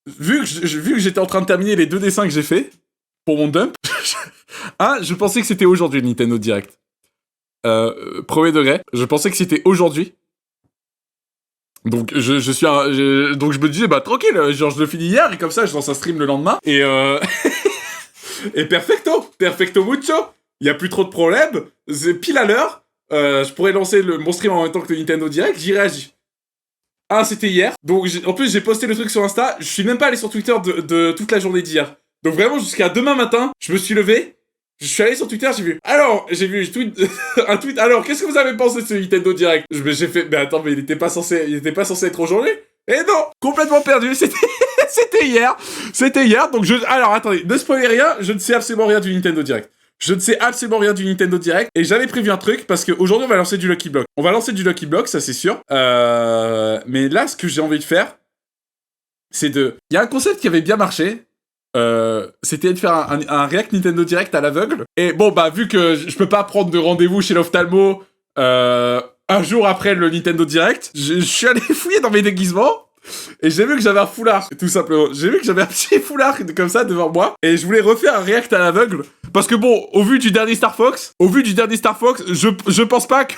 vu que j'étais en train de terminer les 2 dessins que j'ai fait pour mon dump, je pensais que c'était aujourd'hui le Nintendo Direct. Premier degré, je pensais que c'était aujourd'hui. Donc donc je me disais bah tranquille, genre je le finis hier et comme ça je lance un stream le lendemain et et perfecto mucho. Il y a plus trop de problèmes, c'est pile à l'heure. Je pourrais lancer mon stream en même temps que le Nintendo Direct, j'y réagis. C'était hier. Donc en plus j'ai posté le truc sur Insta, je suis même pas allé sur Twitter de toute la journée d'hier. Donc vraiment jusqu'à demain matin, je me suis levé. Je suis allé sur Twitter, j'ai vu un tweet. Alors, qu'est-ce que vous avez pensé de ce Nintendo Direct? J'ai fait, mais attends, mais il était pas censé être aujourd'hui? Et non, complètement perdu. C'était hier. Donc alors attendez, ne spoilez rien. Je ne sais absolument rien du Nintendo Direct. Et j'avais prévu un truc parce qu'aujourd'hui on va lancer du Lucky Block. Ça c'est sûr. Mais là, ce que j'ai envie de faire, il y a un concept qui avait bien marché. C'était de faire un React Nintendo Direct à l'aveugle. Et bon, bah, vu que je peux pas prendre de rendez-vous chez l'ophtalmo un jour après le Nintendo Direct, je suis allé fouiller dans mes déguisements et j'ai vu que j'avais un foulard, tout simplement. J'ai vu que j'avais un petit foulard comme ça devant moi et je voulais refaire un React à l'aveugle. Parce que bon, au vu du dernier Star Fox, je pense pas que...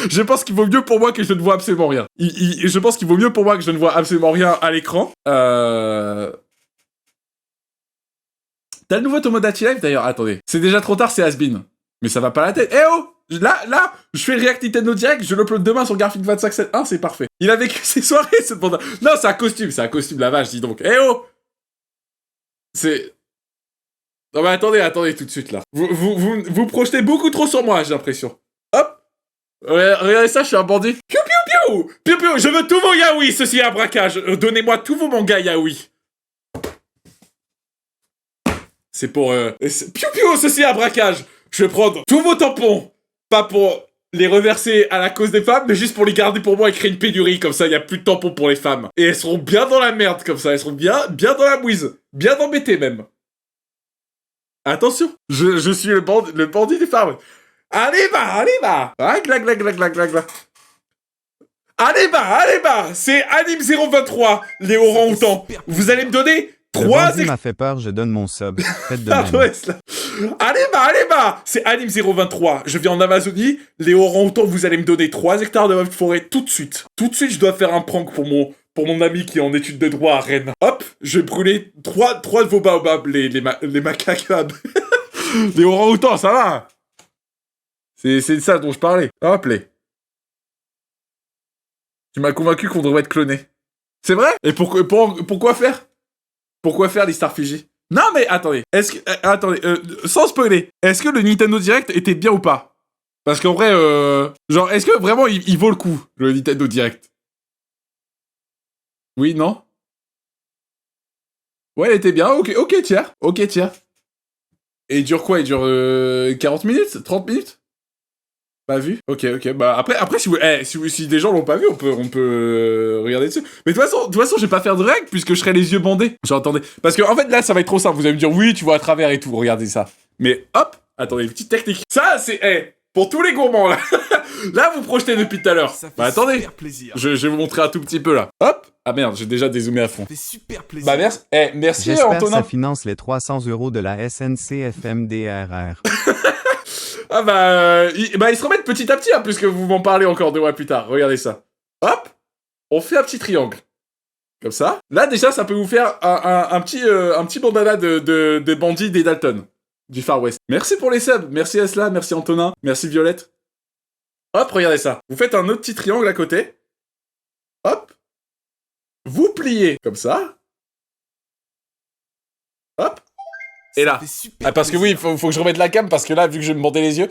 je pense qu'il vaut mieux pour moi que je ne vois absolument rien. Je pense qu'il vaut mieux pour moi que je ne vois absolument rien à l'écran. T'as le nouveau Tomodachi Life d'ailleurs, attendez. C'est déjà trop tard, c'est has-been. Mais ça va pas la tête. Eh oh! Là, je fais le React Nintendo Direct, je l'upload demain sur Garfield 2571, c'est parfait. Il a vécu ses soirées, cette bande. Non, c'est un costume, la vache, dis donc. Eh oh! Non mais attendez tout de suite là. Vous projetez beaucoup trop sur moi, j'ai l'impression. Hop! Regardez ça, je suis un bandit. Piu piu piu! Piu piu, je veux tous vos yaoi, ceci est un braquage. Donnez-moi tous vos mangas yaoi. C'est pour... Piu piu, ceci est un braquage. Je vais prendre tous vos tampons. Pas pour les reverser à la cause des femmes, mais juste pour les garder pour moi et créer une pénurie. Comme ça, il n'y a plus de tampons pour les femmes. Et elles seront bien dans la merde, comme ça. Elles seront bien dans la mouise. Bien embêtées, même. Attention. Je suis le bandit des femmes. Allez, va. Ah, glac. Allez, bas. C'est Anime 023, les orang-outans. Vous allez me donner... Le bandit m'a fait peur, je donne mon sub. Faites de même. Allez, bas. C'est Anime 023. Je viens en Amazonie. Les orang-outans, vous allez me donner 3 hectares de forêt tout de suite. Tout de suite, je dois faire un prank pour mon ami qui est en études de droit à Rennes. Hop, je vais brûler 3 de vos baobabs, les macaques. Les orang-outans, ça va. C'est de ça dont je parlais. Hop, Tu m'as convaincu qu'on devrait être cloné. C'est vrai? Et pourquoi faire? Pourquoi faire les Star Fiji? Non mais attendez, sans spoiler, est-ce que le Nintendo Direct était bien ou pas? Parce qu'en vrai, genre, est-ce que vraiment il vaut le coup, le Nintendo Direct? Oui, non? Ouais, il était bien, ok, tiens. Et il dure quoi? Il dure 40 minutes? 30 minutes? Pas vu? Ok, bah après si des gens l'ont pas vu, on peut regarder dessus. Mais de toute façon, je vais pas faire de règles puisque je serai les yeux bandés. J'entendais. Parce que en fait là, ça va être trop simple. Vous allez me dire oui, tu vois à travers et tout. Regardez ça. Mais hop, attendez, une petite technique. Ça c'est pour tous les gourmands là. Là vous projetez depuis tout à l'heure. Bah attendez. Plaisir. Je vais vous montrer un tout petit peu là. Hop. Ah merde, j'ai déjà dézoomé à fond. Ça fait super plaisir. Bah merci J'espère que Antonin. ça finance les 300 € de la SNCFMDRR. Ah bah, ils se remettent petit à petit, hein, puisque vous m'en parlez encore 2 mois plus tard. Regardez ça. Hop, on fait un petit triangle. Comme ça. Là, déjà, ça peut vous faire un petit bandana de bandits des Dalton. Du Far West. Merci pour les subs. Merci Esla, merci Antonin, merci Violette. Hop, regardez ça. Vous faites un autre petit triangle à côté. Hop. Vous pliez. Comme ça. Hop. Et là, parce que oui, il faut que je remette la cam, parce que là, vu que je vais me bander les yeux,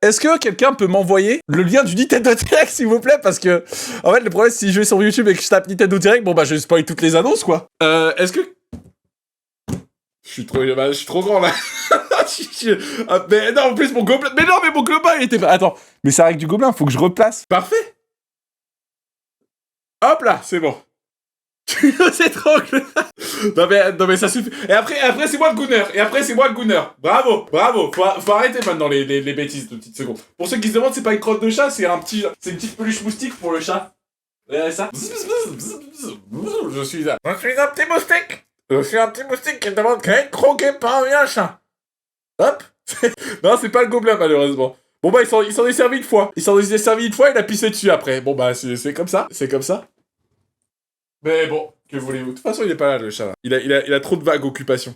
est-ce que quelqu'un peut m'envoyer le lien du Nintendo Direct, s'il vous plaît? Parce que, en fait, le problème, si je vais sur YouTube et que je tape Nintendo Direct, bon bah, je spoil toutes les annonces, quoi. Est-ce que... Je suis trop grand, là. Mais non, en plus, mon gobelin... Mais non, mais mon gobelin, il était pas... Attends, mais c'est avec du gobelin, faut que je replace. Parfait. Hop là, c'est bon. Tu nous étrangles. Non mais ça suffit. Et après c'est moi le Gunner. Bravo. Faut arrêter maintenant les bêtises de petites secondes. Pour ceux qui se demandent, c'est pas une crotte de chat, c'est une petite peluche moustique pour le chat. ça. Je suis un petit moustique. Je suis un petit moustique qui demande qu'à être croqué par un chat. Hop. Non, c'est pas le gobelin, malheureusement. Bon, bah, il s'en est servi une fois. Il a pissé dessus après. Bon, bah, c'est comme ça. C'est comme ça. Mais bon, que voulez-vous? De toute façon, il est pas là, le chat, là. Il a trop de vagues occupations.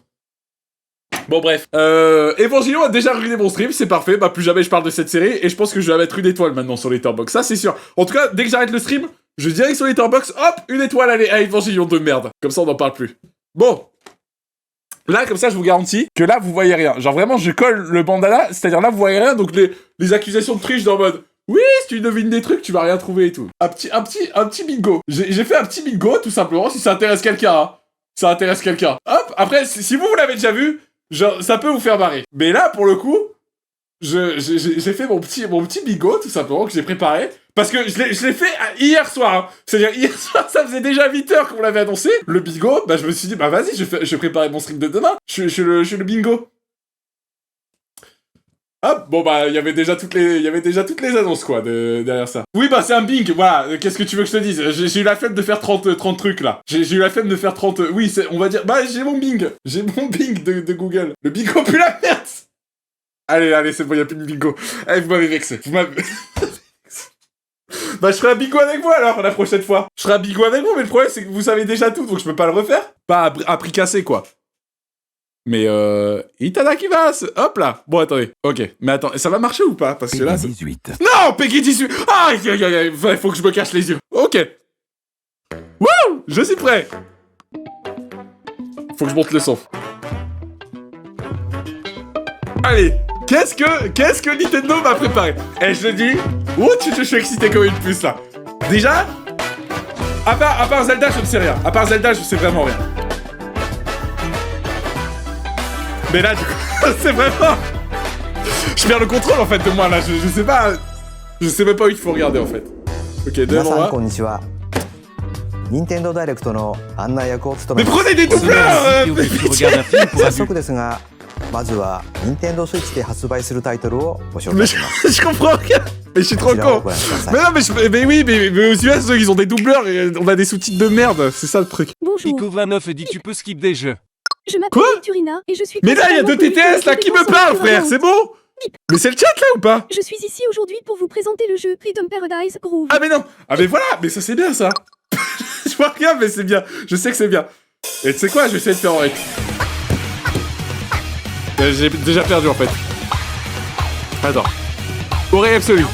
Bon, bref. Evangelion a déjà ruiné mon stream, c'est parfait. Bah, plus jamais je parle de cette série. Et je pense que je vais mettre une étoile maintenant sur Letterboxd. Ça, c'est sûr. En tout cas, dès que j'arrête le stream, je dirais sur Letterboxd, hop, une étoile à Evangelion de merde. Comme ça, on n'en parle plus. Bon. Là, comme ça, je vous garantis que là, vous voyez rien. Genre, vraiment, je colle le bandana, c'est-à-dire là, vous voyez rien, donc les accusations de triche dans le mode « Oui, si tu devines des trucs, tu vas rien trouver et tout. » Un petit bingo. J'ai fait un petit bingo, tout simplement, si ça intéresse quelqu'un, hein. Ça intéresse quelqu'un. Hop, après, si vous l'avez déjà vu, genre, ça peut vous faire marrer. Mais là, pour le coup, j'ai fait mon petit bingo, tout simplement, que j'ai préparé. Parce que je l'ai fait hier soir. Hein. C'est-à-dire, hier soir, ça faisait déjà 8 heures qu'on l'avait annoncé. Le bingo, bah, je me suis dit, bah, vas-y, je vais préparer mon stream de demain. Je suis le bingo. Hop, bon, bah, il y avait déjà toutes les annonces, quoi, derrière ça. Oui, bah, c'est un bing, voilà. Qu'est-ce que tu veux que je te dise? J'ai eu la flemme de faire 30 trucs, là. J'ai eu la flemme de faire 30, oui, on va dire, bah, j'ai mon bing. J'ai mon bing de Google. Le bingo pue la merde. Allez, c'est bon, y a plus de bingo. Allez, vous m'avez vexé. Bah, je ferai un bingo avec vous alors, la prochaine fois. Je ferai un bingo avec vous, mais le problème, c'est que vous savez déjà tout, donc je peux pas le refaire. Pas à prix cassé, quoi. Mais, Itadakimasu! Hop là! Bon, attendez. Ok. Mais attends, ça va marcher ou pas? Parce que là, 18. Non! Peggy 18! Ah! Il faut que je me cache les yeux. Ok. Wouh! Je suis prêt! Faut que je monte le son. Allez! Qu'est-ce que Nintendo m'a préparé? Eh, je le dis, je suis excité comme une puce, là. Déjà, à part Zelda, je ne sais rien. À part Zelda, je sais vraiment rien. Mais là, du coup, c'est vraiment... Je perds le contrôle, en fait, de moi, là. Je sais pas... Je sais même pas où il faut regarder, en fait. Ok, devant moi. Mais prenez des doubleurs! 早速ですが、まずは Nintendo Switch で発売するタイトルをご紹介します。Je comprends rien. Mais je suis trop con. Mais non, mais oui, mais aux US, ils ont des doubleurs et on a des sous-titres de merde. C'est ça le truc. Bonjour. Pico29 dit tu peux skip des jeux. Je m'appelle Turina et je suis... Mais là, il y a deux TTS là qui me parlent, frère. C'est bon? Mais c'est le chat là ou pas? Je suis ici aujourd'hui pour vous présenter le jeu Freedom Paradise Groove. Ah mais non. Ah mais voilà. Mais ça c'est bien ça. Je vois rien, mais c'est bien. Je sais que c'est bien. Et tu sais quoi? Je vais essayer de faire en rec. J'ai déjà perdu en fait. Attends. Oreille absolue.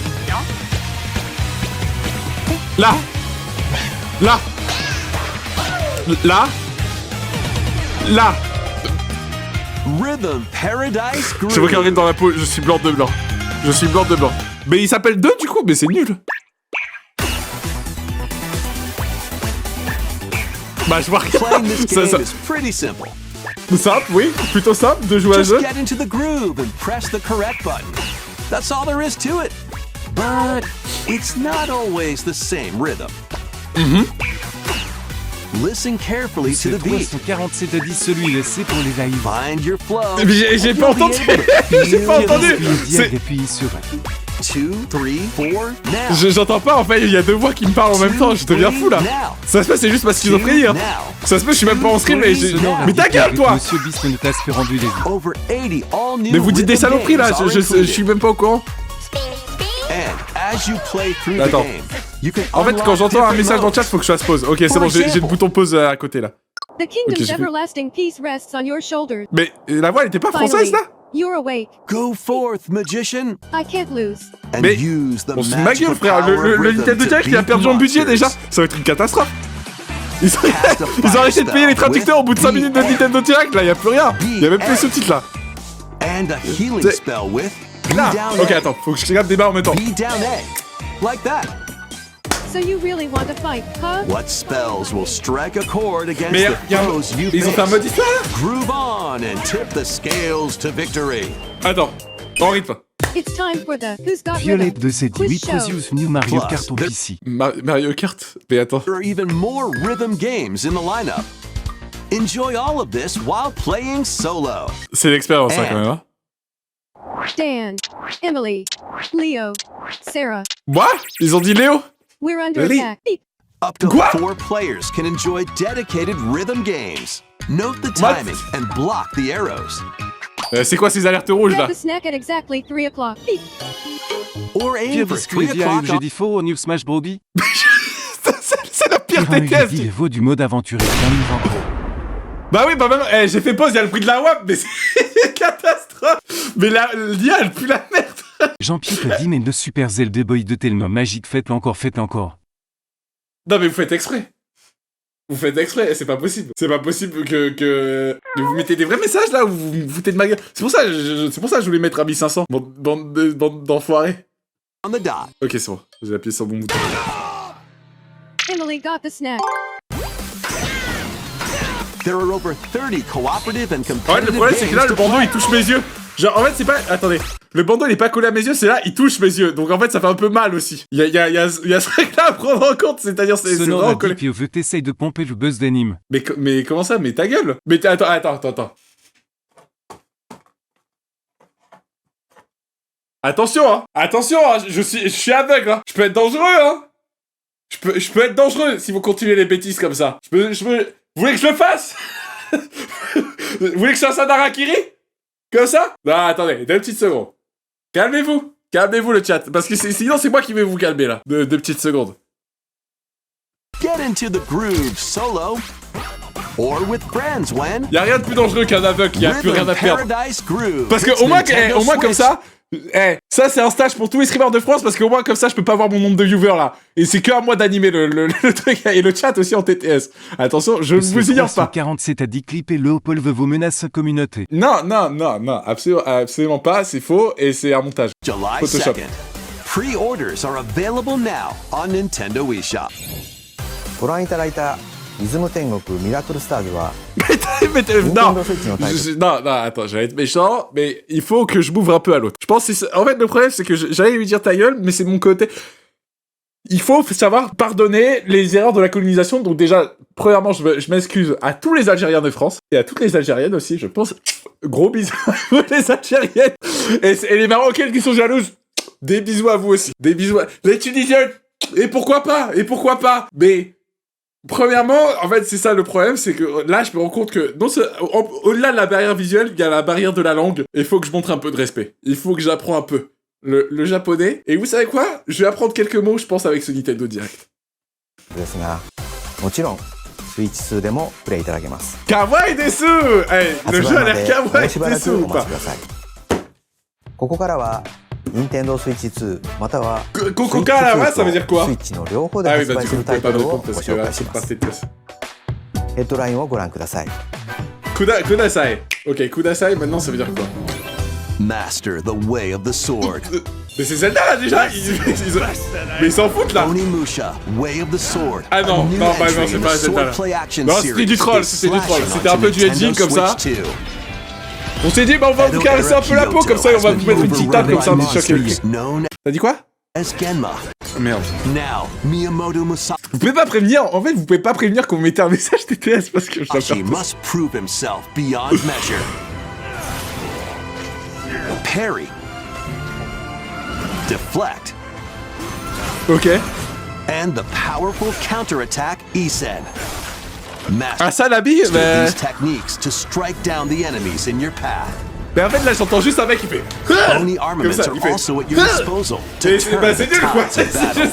Là. Là. Là. Là. Rhythm Paradise Groove. Je veux qu'elle dans la peau. Je suis blanc de blanc. Je suis blanc de blanc. Mais il s'appelle 2 du coup, mais c'est nul. Bah je vois rien. Ça. Simple, oui, plutôt simple de jouer à jeu. Just get into the groove and press the correct button. That's all there is to it. But it's not always the same rhythm. Listen carefully to the beat. 47 à 10, celui-là, c'est pour les lives. Find your flow. J'ai pas entendu. J'ai pas entendu. Appuie sur 2, 3, 4, now. J'entends pas en fait, il y a 2 voix qui me parlent en même temps, je deviens fou là. Ça se peut, c'est juste ma schizophrénie. Hein. Ça se peut, je suis même pas en stream, mais ta gueule toi. Monsieur Beast ne t'a fait rendu les yeux. Over 80 all new Mais vous dites des rhythm saloperies là, games je are suis même pas au courant. And as you play through the Attends. game, you can En fait, quand unlock j'entends un different message dans le chat, modes. faut que je fasse pause. Ok, c'est bon, j'ai le bouton pause à côté là. The kingdom's Ok, j'ai- everlasting peace rests on your shoulders. Mais la voix elle était pas française Finally, là? you're awake. Go forth, magician, I can't lose. and Mais use the on se fout de ma magical gueule frère, power le of rhythm Nintendo to Direct il a beat perdu the en budget monsters. déjà, ça va être une catastrophe. Ils ont arrêté de payer les traducteurs au bout de 5 minutes de Nintendo Direct là, y a plus rien. Y a même plus les sous-titres là. And a healing C'est- spell with Là, Be down ok A. attends, faut que je regarde des barres en même temps. Be down A. Like that. So you really want to fight, huh? What spells will strike a chord against Mais the foes you ils ont fait un mode face? histoire là? Groove on and tip the scales to victory. Attends, en rythme. It's time for the Who's Got Violet Rhythm de cette quiz 8 show. Precious New Mario Plus, Kart au the- PC. Mario Kart? Mais attends. There are even more rhythm games in the lineup. Enjoy all of this while playing solo. C'est l'expérience ça quand même hein. Dan, Emily, Leo, Sarah. What? Ils ont dit Léo? We're under Really? attack. Beep. Up to Quoi? 4 players can enjoy dedicated rhythm games. Note the What? timing and block the arrows. C'est quoi ces alertes rouges Grab là? the snack at exactly 3 o'clock. Beep. Or aim for 3 o'clock on... faux New Smash Brody. C'est la pire TTS. Il vaut du mode aventurier bien mis en gros. Bah oui, bah même, j'ai fait pause, il y a le prix de la WAP, mais c'est une catastrophe. Mais l'IA, elle pue la merde. Jean-Pierre te dit mais le Super Zelda Boy de tellement magique, faites-le encore. Non mais vous faites exprès. Vous faites exprès, c'est pas possible. C'est pas possible que vous mettez des vrais messages là, ou vous me foutez de ma gueule. C'est pour ça, que je voulais mettre à 1500. Bande d'enfoirés. on the dot. Ok, c'est bon, j'ai appuyé sur le bon bouton. Emily got the snack. There are over 30 cooperative and En fait, le competitive problème, c'est que là, games le to bandeau, play. il touche mes yeux. Genre, en fait, c'est pas... Attendez. Le bandeau, il est pas collé à mes yeux, c'est là, il touche mes yeux. Donc, en fait, ça fait un peu mal aussi. Il y a ce truc-là à prendre en compte, c'est-à-dire, c'est Sonore vraiment a collé. dit puis veut t'essaye de pomper le buzz d'anime. Mais comment ça? Mais ta gueule. Mais attends. Attention, hein. Attention, hein. Je suis aveugle, hein. Je peux être dangereux, hein. Je peux être dangereux si vous continuez les bêtises comme ça. Vous voulez que je le fasse? Vous voulez que je fasse un harakiri? Comme ça? Non, attendez, 2 petites secondes. Calmez-vous le chat, parce que sinon c'est moi qui vais vous calmer là. 2 petites secondes. Get into the groove solo or with friends when Y'a rien de plus dangereux qu'un aveugle, y'a plus rien à perdre. Paradise Groove. Parce que It's au moins Nintendo comme Switch. ça, ça c'est un stage pour tous les streamers de France, parce qu'au moins comme ça je peux pas voir mon nombre de viewers là. Et c'est que à moi d'animer le truc, et le chat aussi en TTS. Attention, je ne vous ignore pas. 47 a dit clipper Léopold veut vos menaces sa communauté. Non, absolument pas, c'est faux, et c'est un montage. July Photoshop. 2nd. Pre-orders are available now on Nintendo eShop. ご覧いただいたリズム天国ミラクルスターズは Non, Nintendo Switch のタイトル non, attends, j'allais être méchant, mais il faut que je m'ouvre un peu à l'autre. Je pense que en fait, le problème, c'est que j'allais lui dire ta gueule, mais c'est mon côté. Il faut savoir pardonner les erreurs de la colonisation. Donc déjà, premièrement, je m'excuse à tous les Algériens de France, et à toutes les Algériennes aussi, je pense. Gros bisous à vous, les Algériennes. Et les Marocaines qui sont jalouses, des bisous à vous aussi. Des bisous à... Les Tunisiennes, et pourquoi pas. Mais... Premièrement, en fait, c'est ça le problème, c'est que là, je me rends compte que au-delà de la barrière visuelle, il y a la barrière de la langue. Il faut que je montre un peu de respect. Il faut que j'apprends un peu le japonais. Et vous savez quoi? Je vais apprendre quelques mots, je pense, avec ce Nintendo Direct. ですがもちろんスイッチ2でもプレイいただけます Kawaii desu! Hey, le 発 jeu 売 a ま l'air でも kawaii うしばら desu く ou お待 pas? ちくださいここからは Nintendo Switch 2または Kokokara, ça veut dire quoi? スイッチの両方で Ah oui, 発 bah 売 du す coup, る vous タ pouvez イ pas ト me ルを répondre ご parce que 紹 là, 介し c'est ま pas す TTS. ヘッドラインをご覧ください Kudasai. Ok, Kudasai, maintenant, ça veut dire quoi? Master the way of the sword. Mais c'est Zelda, là, déjà! Mais ils s'en foutent, là! Onimusha, way of the sword. Ah non, A new non, bah entry non, c'est in pas the Zelda, là. sword play action Non, c'était du series troll, is c'était du troll. slashing C'était un onto peu du Nintendo edging comme ça. Switch 2. On s'est dit, bah on va vous caresser un peu la peau, comme ça, et on va vous mettre une petite table comme ça, on dit choquer. Known T'as dit quoi? as Genma. Merde. Now, Miyamoto Musashi Vous pouvez pas prévenir, en fait, vous pouvez pas prévenir qu'on vous mettait un message TTS parce que je dois faire must prove himself beyond measure. Parry. Deflect. Ok. And the powerful counterattack Isen. Master Ah, ça, la bille, mais... these techniques to strike down the enemies in your path. Mais en fait, là, j'entends juste un mec qui fait... Oni Comme armaments ça, are il fait... also at your disposal to Et turn bah, the c'est nul, quoi. tide of battle.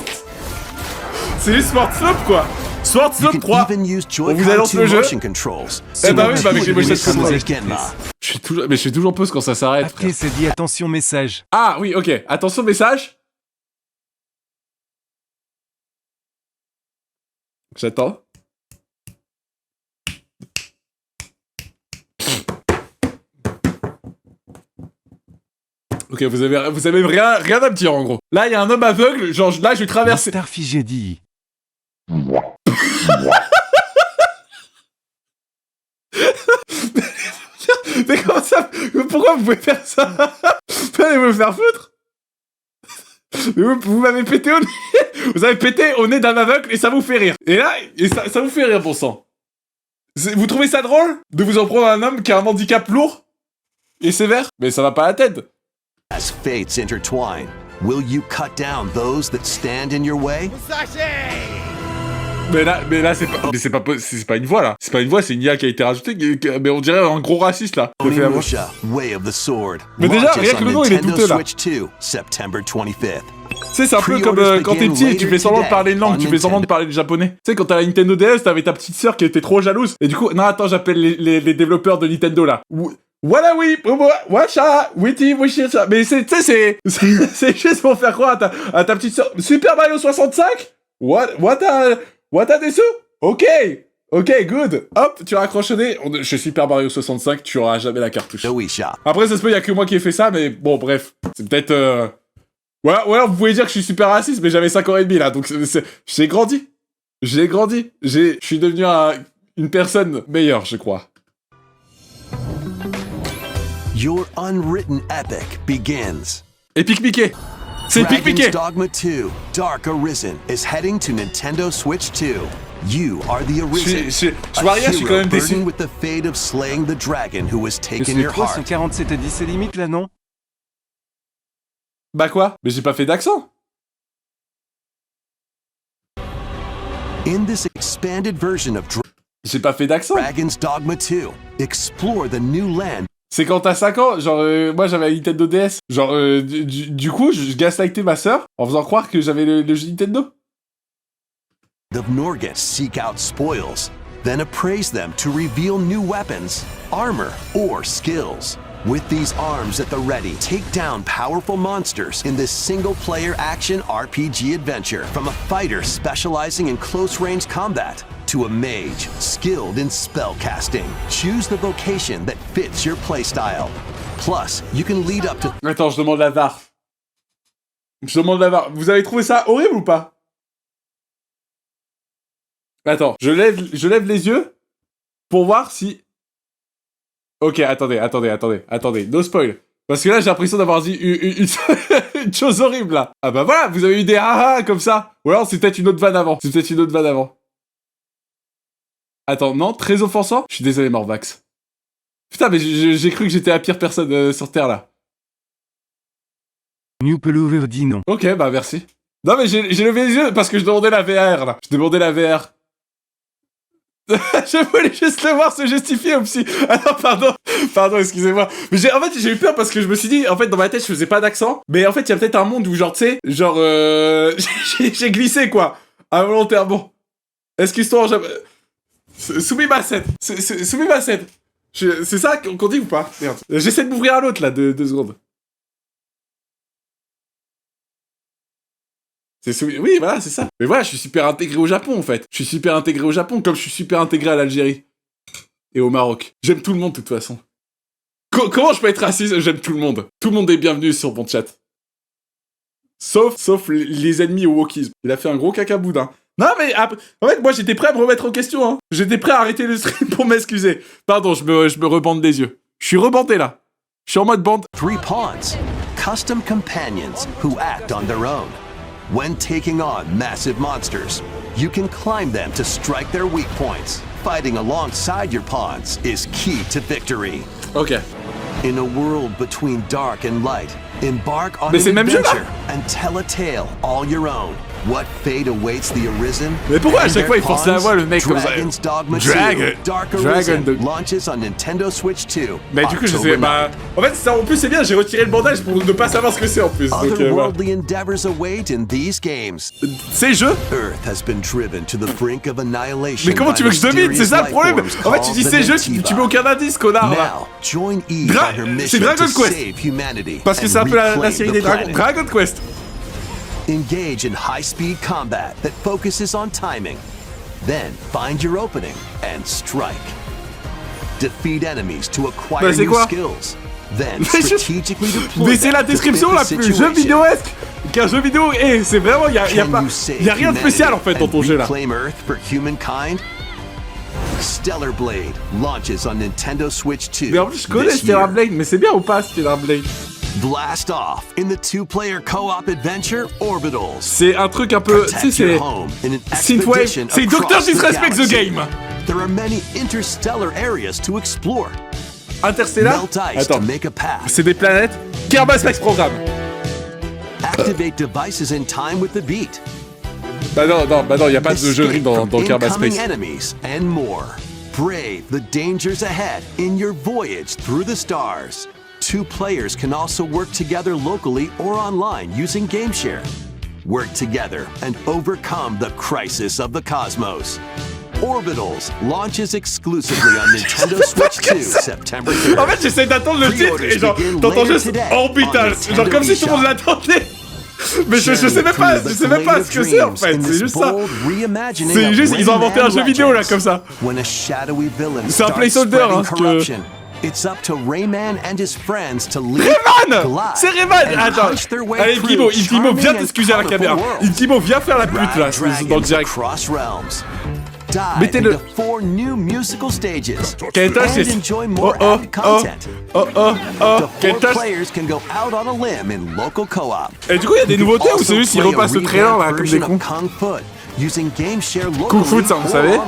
C'est juste Sword Slope, quoi. Sword You Slope can 3. even use On vous Joy-Con annonce 2 le jeu. motion controls. Eh bah oui, bah avec les motion Similar controls. to Genma. Je suis toujours pause quand ça s'arrête. Ok, c'est dit attention message. Ah, oui, ok. Attention, message. J'attends. Ok, vous avez rien à me dire en gros. Là, il y a un homme aveugle, genre là, je vais traverser. Starfish j'ai dit. Mais comment ça? Pourquoi vous pouvez faire ça? Allez vous me faire foutre? Mais vous m'avez pété au nez. Vous avez pété au nez d'un aveugle et ça vous fait rire. Et là, ça vous fait rire, bon sang. Vous trouvez ça drôle de vous en prendre à un homme qui a un handicap lourd et sévère? Mais ça va pas à la tête. As fates intertwine, will you cut down those that stand in your way? Mais là, c'est pas une voix, là. C'est pas une voix, c'est une IA qui a été rajoutée, mais on dirait un gros raciste, là. Onimusha, Way of the Sword. Mais déjà, rien que le nom, il est Nintendo douteux, là. Switch 2, September 25th. Tu sais, c'est un peu comme quand t'es petit et tu fais semblant de parler une langue, tu fais semblant de parler le japonais. Tu sais, quand t'as la Nintendo DS, t'avais ta petite sœur qui était trop jalouse. Et du coup, non, attends, j'appelle les développeurs de Nintendo, là. Voilà, oui, wacha, witty, wishicha. Mais c'est juste pour faire croire à ta petite sœur. Super Mario 65? What desu? Ok, good. Hop, tu raccroches le nez. Chez Super Mario 65, tu auras jamais la cartouche. Après, ça se peut, y a que moi qui ai fait ça, mais bon, bref. C'est peut-être, Ouais, alors vous pouvez dire que je suis super raciste, mais j'avais 5 ans et demi, là, donc j'ai grandi. Je suis devenu une personne meilleure, je crois. Your unwritten epic begins. Epic Mickey. C'est Epic Mickey. Dragon's Dogma 2, Dark Arisen, is heading to Nintendo Switch 2. You are the Arisen. Je vois rien, je suis quand même déçu. With the fate of slaying the dragon who has taken your heart. 347 à 10, c'est limite là, non? Bah quoi? Mais j'ai pas fait d'accent. In this expanded version of J'ai pas fait d'accent. Dragon's Dogma 2, explore the new land. C'est quand t'as 5 ans, genre, moi j'avais la Nintendo DS. Genre, du coup, je gaslightais ma sœur en faisant croire que j'avais le jeu Nintendo. Of Norgate, seek out spoils, then appraise them to reveal new weapons, armor, or skills. With these arms at the ready, take down powerful monsters in this single-player action RPG adventure. From a fighter specializing in close-range combat to a mage skilled in spellcasting. Choose the vocation that fits your playstyle. Plus, you can lead up to... Attends, je demande la VAR. Vous avez trouvé ça horrible ou pas? Attends, je lève les yeux pour voir si... Ok, attendez, no spoil. Parce que là, j'ai l'impression d'avoir dit une chose horrible, là. Ah bah voilà, vous avez eu des haha comme ça. Ou alors, c'est peut-être une autre vanne avant. Attends, non, très offensant. Je suis désolé, Morvax. Putain, mais j'ai cru que j'étais la pire personne sur Terre, là. New Pelover dit non. Ok, bah merci. Non, mais j'ai levé les yeux parce que je demandais la VR, là. Je voulais juste le voir se justifier aussi. Ah non, pardon, excusez-moi. Mais en fait, j'ai eu peur parce que je me suis dit, en fait, dans ma tête, je faisais pas d'accent. Mais en fait, il y a peut-être un monde où, genre, tu sais, genre, j'ai glissé, quoi. Involontairement. Excuse-toi, Sumimasen. Sumimasen. C'est ça qu'on dit ou pas? Merde. J'essaie de m'ouvrir à l'autre, là, 2 secondes. Oui, voilà, c'est ça. Mais voilà, je suis super intégré au Japon, en fait. Je suis super intégré au Japon, comme je suis super intégré à l'Algérie. Et au Maroc. J'aime tout le monde, de toute façon. Comment je peux être raciste? J'aime tout le monde. Tout le monde est bienvenu sur mon chat. Sauf les ennemis au wokisme. Il a fait un gros caca boudin. Non, mais en fait, moi, j'étais prêt à me remettre en question, hein. J'étais prêt à arrêter le stream pour m'excuser. Pardon, je me rebande les yeux. Je suis rebandé, là. Je suis en mode bande. 3 pawns, custom companions who act on their own. When taking on massive monsters, you can climb them to strike their weak points. Fighting alongside your pawns is key to victory. Ok. In a world between dark and light, embark on an adventure and tell a tale all your own. What fate awaits the Arisen? Mais pourquoi à chaque fois il force la voix le mec comme ça? Dragon's Dogma 2, Dark Arisen launches on Nintendo Switch 2. Mais du coup je sais bah en fait ça en plus c'est bien, j'ai retiré le bandage pour ne pas savoir ce que c'est en plus. Otherworldly endeavors await in these games. Ces jeux Earth has been driven to the brink of annihilation. Mais comment tu veux que je devine? C'est ça le problème. En fait tu dis ces jeux, tu mets aucun indice, connard là. C'est Dragon Quest. Parce que c'est un peu la série des dragons. Dragon Quest. Engage in high-speed combat that focuses on timing. Then find your opening and strike. Defeat enemies to acquire new skills. Then strategically deploy. Mais c'est la description la plus jeu vidéo-esque qu'un jeu vidéo est. C'est vraiment, y a rien de spécial en fait dans ton jeu là. Stellar Blade launches on Nintendo Switch 2. Mais en plus je connais Stellar Blade, mais c'est bien ou pas Stellar Blade? Blast off in the 2-player co-op adventure Orbitals. C'est un truc un peu, tu sais, c'est Synthwave, c'est Dr. Disrespect the Game. There are many interstellar areas to explore. Interstellar? Attends, c'est des planètes. Kerbal Space Program. Activate devices in time with the beat. Bah non, y a pas de jeu de rythme dans Kerbal Space. Enemies and more. Brave the dangers ahead in your voyage through the stars. 2 players can also work together locally or online using GameShare. Work together and overcome the crisis of the cosmos. Orbitals launches exclusively on Nintendo Switch 2 September 3rd. En fait, j'essaie d'attendre le titre et genre, t'entends juste Orbital. Genre comme si tout le monde l'attendait. Mais je sais même pas ce que c'est en fait, c'est juste ça. C'est juste, ils ont inventé un jeu vidéo là comme ça. C'est un placeholder hein, que... It's up to Rayman and his friends to leave. Rayman! C'est Rayman! Attends, allez Iltimo, viens t'excuser à la caméra. Iltimo, viens faire la pute là, dans le direct. Mettez-le. Kentosh est... Kentosh... Et du coup, il y a des nouveautés ou c'est juste qu'ils repassent le trailer là, comme des cons? Kung Fu, ça, vous savez?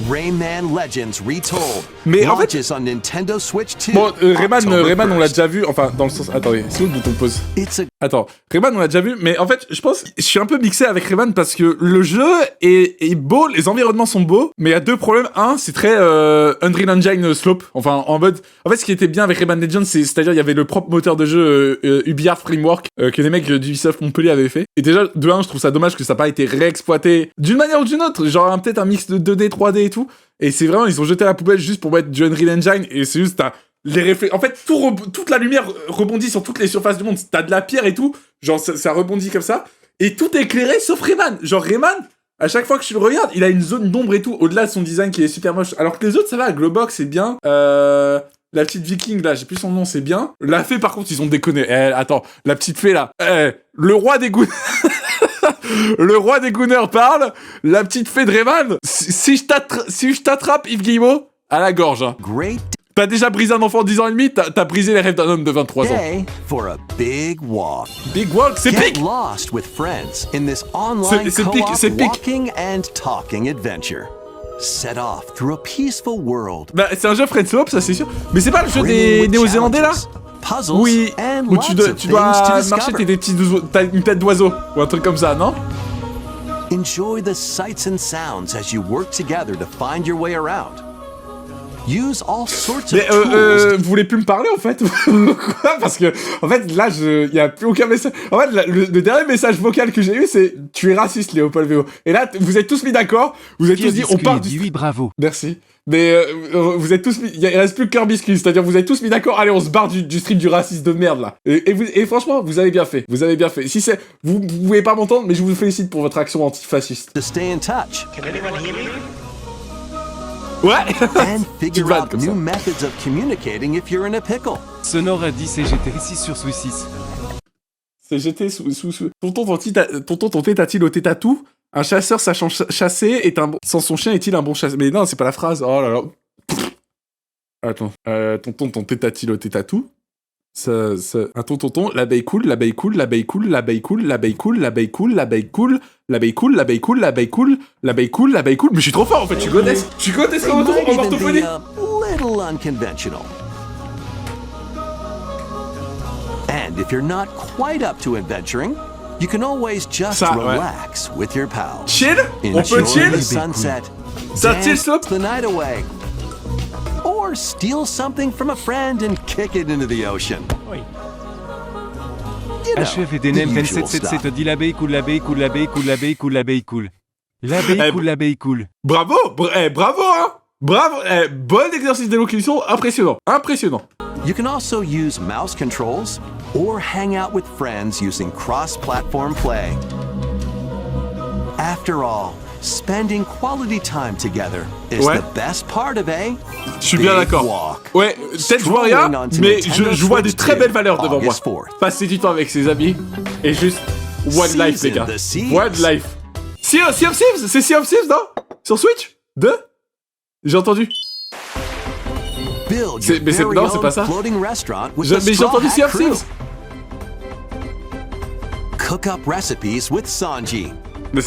Rayman Legends Retold. Mais en fait, on Nintendo Switch 2. Bon, Rayman, on l'a déjà vu. Enfin, dans le sens. Attendez, c'est où le bouton pause? Attends, Rayman, on l'a déjà vu. Mais en fait, je pense, je suis un peu mixé avec Rayman parce que le jeu est beau, les environnements sont beaux, mais il y a 2 problèmes. Un, c'est très Unreal Engine slope. Enfin, en mode. En fait, ce qui était bien avec Rayman Legends, c'est-à-dire il y avait le propre moteur de jeu UbiArt Framework que les mecs d'Ubisoft Montpellier avaient fait. Et déjà, de 1, je trouve ça dommage que ça n'a pas été réexploité d'une manière ou d'une autre. Genre peut-être un mix de 2D, 3D et tout. Et c'est vraiment, ils ont jeté à la poubelle juste pour mettre du Unreal Engine. Et c'est juste, t'as les réflexes. En fait, toute la lumière rebondit sur toutes les surfaces du monde. T'as de la pierre et tout. Genre, ça rebondit comme ça. Et tout est éclairé sauf Rayman. Genre, Rayman, à chaque fois que je le regarde, il a une zone d'ombre et tout. Au-delà de son design qui est super moche. Alors que les autres, ça va. Glowbox, c'est bien. La petite viking, là, j'ai plus son nom, c'est bien. La fée, par contre, ils ont déconné. Attends, la petite fée, là. Le roi des goûts. Le roi des Gooners parle, la petite fée de Rayman. Si je t'attrape, Yves Guillemot, à la gorge. Hein. T'as déjà brisé un enfant de 10 ans et demi, t'as brisé les rêves d'un homme de 23 ans. For a big walk. Big walk, c'est pique. C'est pique. Walking and talking adventure. Set off through a peaceful world. Bah, c'est un jeu Fred Slope, ça c'est sûr. Mais c'est pas le jeu des Néo-Zélandais là? Oui, où tu dois marcher, t'as une tête d'oiseau, ou un truc comme ça, non? Enjoy the sights and sounds as you work together to find your way around. Use all sorts of tools. Vous voulez plus me parler en fait? Pourquoi? Parce que, en fait, là, y a plus aucun message. En fait, le dernier message vocal que j'ai eu, c'est « Tu es raciste, Léopold Véo ». Et là, vous êtes tous mis d'accord, vous êtes tous dit « On part du... » Oui, bravo. Merci. Mais vous êtes tous mis... Il reste plus que Kirby Biscuit, c'est-à-dire vous êtes tous mis d'accord, allez, on se barre du stream du racisme de merde, là. Et franchement, vous avez bien fait. Vous avez bien fait. Si c'est... Vous pouvez pas m'entendre, mais je vous félicite pour votre action antifasciste. To stay in touch. Ouais. And figure out new methods of communicating if you're in a pickle. Sonore a dit CGT 6 sur Swiss 6. CGT sous... Tonton, ton tétat-il au tétatou? Un chasseur sachant chasser est un bon... Sans son chien est-il un bon chasseur? Mais non, c'est pas la phrase. Oh là là. Attends. Tonton, ton tétat-il au tétatou? Attends, tonton, l'abeille cool, l'abeille cool, l'abeille cool, l'abeille cool, l'abeille cool, l'abeille cool, l'abeille cool, l'abeille cool, l'abeille cool, l'abeille cool, l'abeille cool, l'abeille cool. Mais je suis trop fort en fait, je suis godesse. Je suis godesse comme retour en orthophonie. Little unconventional. And if you're not quite up to adventuring, you can always just relax with your pals. Chill? On peut chill? The sunset. Ça chill, Slope? The night away. Or steal something from a friend and kick it into the ocean. HF et DNM 2777 dit l'abeille cool, l'abeille cool, l'abeille cool, l'abeille cool, l'abeille cool. L'abeille cool, l'abeille cool. Bravo! Bravo, hein! Bravo! Bon exercice d'élocution, impressionnant. Impressionnant. You can also use mouse controls or hang out with friends using cross-platform play. After all, spending quality time together is the best part of a Je suis bien d'accord. Ouais, peut-être je vois rien, mais je vois des très belles valeurs devant moi. Passer du temps avec ses amis et juste wildlife, les gars. Wildlife. Sea of Thieves, c'est Sea of Thieves, non? Sur Switch? 2? J'ai entendu. Non, c'est pas ça. Mais j'ai entendu Sea of Thieves. Cook up recipes with Sanji. Mais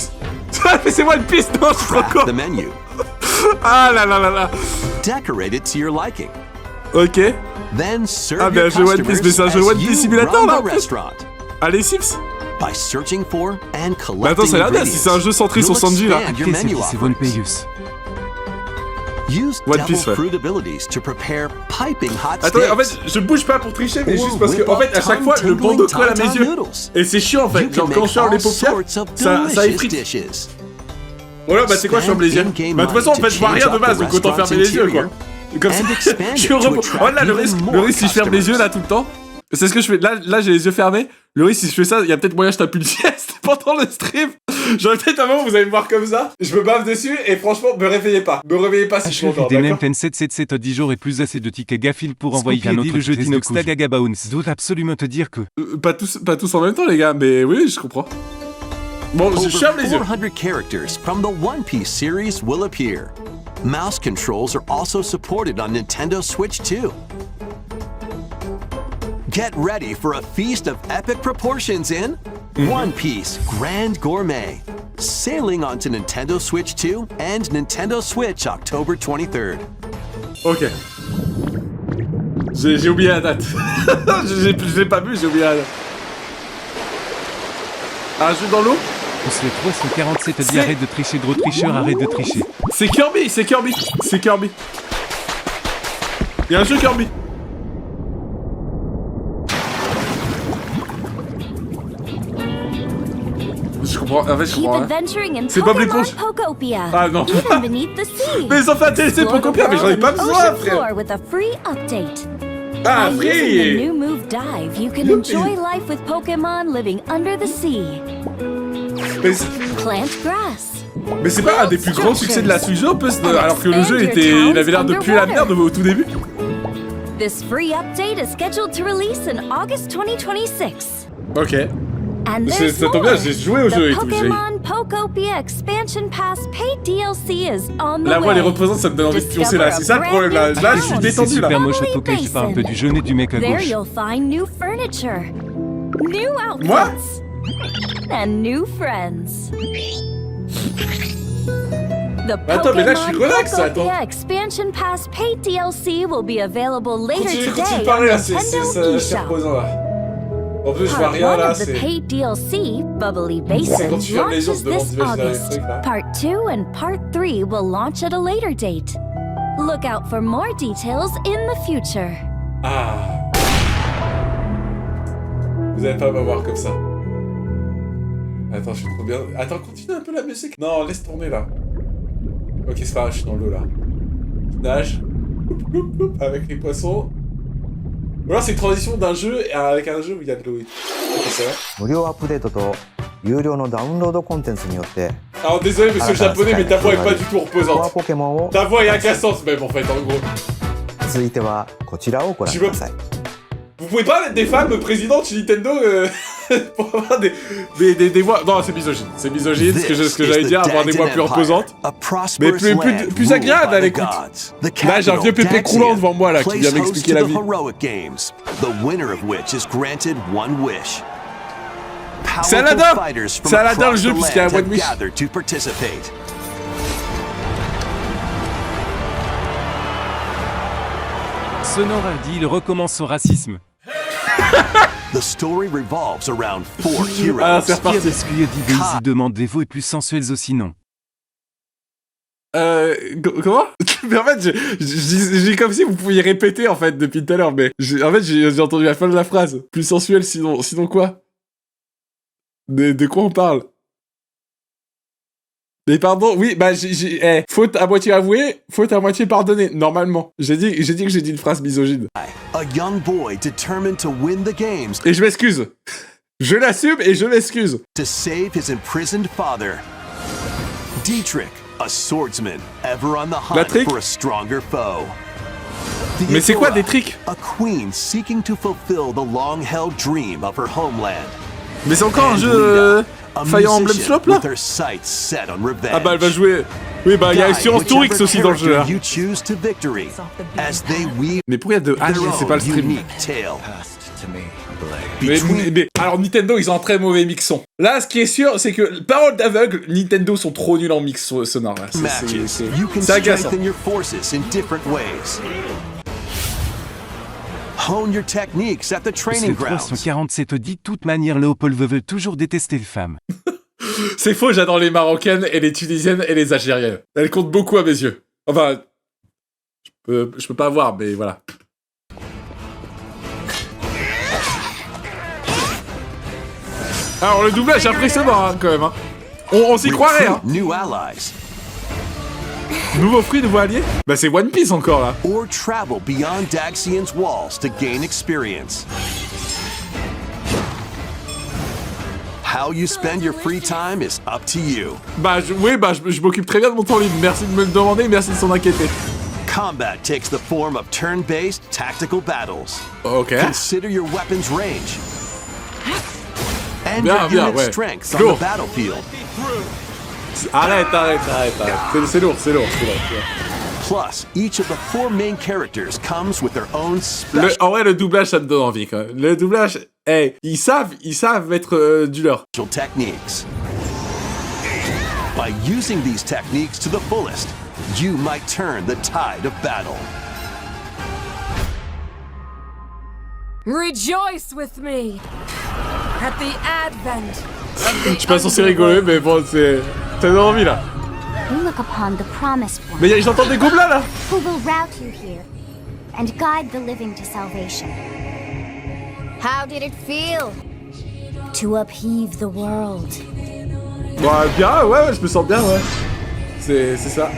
c'est moi une piste, non, je suis trop con. The menu. Ah là là là là. Decorate it to your liking. Ok. Then serve ah ben, your je vois une piste, mais c'est un jeu One Piece Simulator là. Restaurant. Allez, Sims. By searching for and Mais collecting attends, ça a l'air bien si c'est un jeu centré sur Sanji là. expand your Qu'est-ce menu que c'est One offerings. Piece? Use One devil Piece, ouais. fruit abilities to prepare piping hot Attendez, en steaks. fait, je bouge pas pour tricher, mais Or juste parce que, whip en up fait, à chaque fois, le tongue-tingling bandeau colle à mes tauntaun yeux. noodles. Et c'est chiant en fait. You can Genre, quand make je ferme les all paupières, sorts of ça delicious effrite. dishes. Voilà, bah c'est quoi, je ferme les yeux. Spend Bah de toute façon, en fait, je vois rien de base, donc autant fermer les yeux quoi. Comme ça, And expand je it suis to repos. attract Oh là, le even risque more si je ferme les yeux là tout le temps. C'est ce que je fais. Là j'ai les yeux fermés. Le risque, si je fais ça, il y a peut-être moyen que je tape une sieste pendant le stream. J'aurais peut-être un moment, vous allez me voir comme ça. Je me bave dessus et franchement, me réveillez pas. Me réveillez pas si je m'endors, HFDNM d'accord? Ten 777 10 jours et plus assez de tickets Gafil pour envoyer un autre jeu Tinox Tagaga Bounce. Doit absolument te dire que. Pas tous en même temps, les gars, mais oui, je comprends. Bon, je Over ferme les yeux. 400 characters from the One Piece series will appear. Mouse controls are also supported on Nintendo Switch 2. Get ready for a feast of epic proportions in One Piece Grand Gourmet, sailing onto Nintendo Switch 2 and Nintendo Switch October 23rd. Ok. J'ai oublié la date. Je l'ai pas vu, j'ai oublié la date. Un jeu dans l'eau? C'est 347 dit arrête de tricher, gros tricheur, arrête de tricher. C'est Kirby, c'est Kirby, c'est Kirby. Il y a un jeu Kirby. Je comprends, en fait je Keep comprends rien. adventuring in C'est Bob Pokemon l'éponge. Pokopia. Ah non. Even beneath the sea. Mais ils ont fait un DLC Explore the Pokopia, mais j'en ai world pas and besoin, ocean frère. floor with a free update. Ah, By using the free. new move Dive, you can Youpi. enjoy life with Pokemon living under the sea. Plant grass. Mais c'est pas un des plus grands succès de la Switch en plus, alors que le jeu il avait l'air de puer la merde au tout début. This free update is scheduled to release in August 2026. Ok. And C'est- there's ça tombe more. bien, j'ai joué au jeu et The tout, j'ai- Pokemon Pokopia Expansion Pass paid DLC is on the La voix way. les représente, ça me donne envie de pioncer là, c'est ça le problème là. Là je suis C'est détendu là. super moche au Tokyo, je parle un peu du jeu né du mec à There gauche. you'll find new furniture, new outfits, Moi and new friends. The Attends, mais là, je suis Pokemon relax, attends. Pokopia Expansion Pass paid DLC will be available later Continue de today parler on là, c'est Nintendo c'est eShop. reposant là. En plus je vois Part rien 1 là, of the c'est... paid DLC, Bubbly Basin, C'est quand tu fermes les yeux, on launches se demande this d'imaginer les August. trucs, là. Part 2 and Part 3 will launch at a later date. Look out for more details in the future. Ah. Vous allez pas m'avoir comme ça. Attends, je suis trop bien... Attends, continue un peu la musique. Non, laisse tourner là. Ok, c'est pas grave, je suis dans l'eau là. Je nage. Ploup, ploup, avec les poissons. Ou alors c'est une transition d'un jeu avec un jeu où il y a de l'eau et tout. Ok, c'est vrai. 無料アップデートと有料のダウンロードコンテンツによって Alors désolé monsieur le japonais, mais ta voix est pas du tout コア reposante. ポケモンを Ta voix est agaçante même en fait, en gros. 続いてはこちらをご覧ください Vous pouvez pas mettre des femmes présidentes chez Nintendo pour avoir des voix... Non, c'est misogyne. C'est misogyne, ce que j'allais dire, avoir des voix plus reposantes. Mais plus agréable à l'écoute. Là, j'ai un vieux pépé croulant devant moi, là, qui vient m'expliquer la vie. C'est Aladdin. C'est Aladdin le jeu, puisqu'il y a One Wish. Sonore Hardy, il recommence son racisme. The story revolves around four Ah, heroes. c'est reparti. Ils demandent des voix plus sensuelles aussi, non. Comment? Mais en fait, je dis comme si vous pouviez répéter, en fait, depuis tout à l'heure, mais... En fait, j'ai entendu la fin de la phrase. Plus sensuel, sinon quoi? De quoi on parle? Mais pardon, oui, bah faute à moitié avouée, faute à moitié pardonnée, normalement. J'ai dit que j'ai dit une phrase misogyne. A young boy determined to win the games Et je m'excuse. Je l'assume et je m'excuse. to save his imprisoned father. Dietrich, a swordsman, ever on the La hunt trick? for a stronger foe. Mais c'est quoi Theodora, des tricks? a queen seeking to fulfill the long-held dream of her homeland. Mais c'est encore un And jeu Lita, a Fire Emblem musician Slop là? with her sights set on revenge. Ah bah elle va jouer. Oui bah il y a Guide Assurance Tourix whichever aussi dans le jeu là. character you choose to victory as they weave Mais pourquoi il y a de... Ah their c'est pas le own stream. unique tale. Mais alors Nintendo ils ont un très mauvais mixon. Là ce qui est sûr c'est que parole d'aveugle, Nintendo sont trop nuls en mix sonore là. Matches. You can C'est agaçant. strengthen your forces in different ways. Hone your techniques at the training Le grounds. 347 dit de toute manière Léopold veut toujours détester les femmes. C'est faux, j'adore les Marocaines et les Tunisiennes et les Algériennes. Elles comptent beaucoup à mes yeux. Enfin, je peux pas voir, mais voilà. Alors le doublage est impressionnant hein, quand même. Hein. On s'y croirait. Hein. New allies. Nouveau fruit, nouveau allié. Bah c'est One Piece encore là. Or travel beyond Daxian's walls to gain experience. How you spend your free time is up to you. Bah je m'occupe très bien de mon temps libre. Merci de me le demander, merci de s'en inquiéter. Combat takes the form of turn-based tactical battles. Ok. Consider your weapon's range. And Bien, your unit's ouais. strengths Go. on the battlefield. Arrête. C'est lourd. Plus, each of the 4 main characters comes with their own special En vrai, le doublage, ça me donne envie quand même. Le doublage, ils savent mettre du leur. techniques. By using these techniques to the fullest, you might turn the tide of battle. Rejoice with me at the advent of the Je suis pas censé rigoler, mais bon, ça donne envie là. We look upon the promised one, Mais j'entends des gobelins là. who will route you here and guide the living to salvation. How did it feel to upheave the world? Bah bien, ouais, je me sens bien, ouais. C'est ça.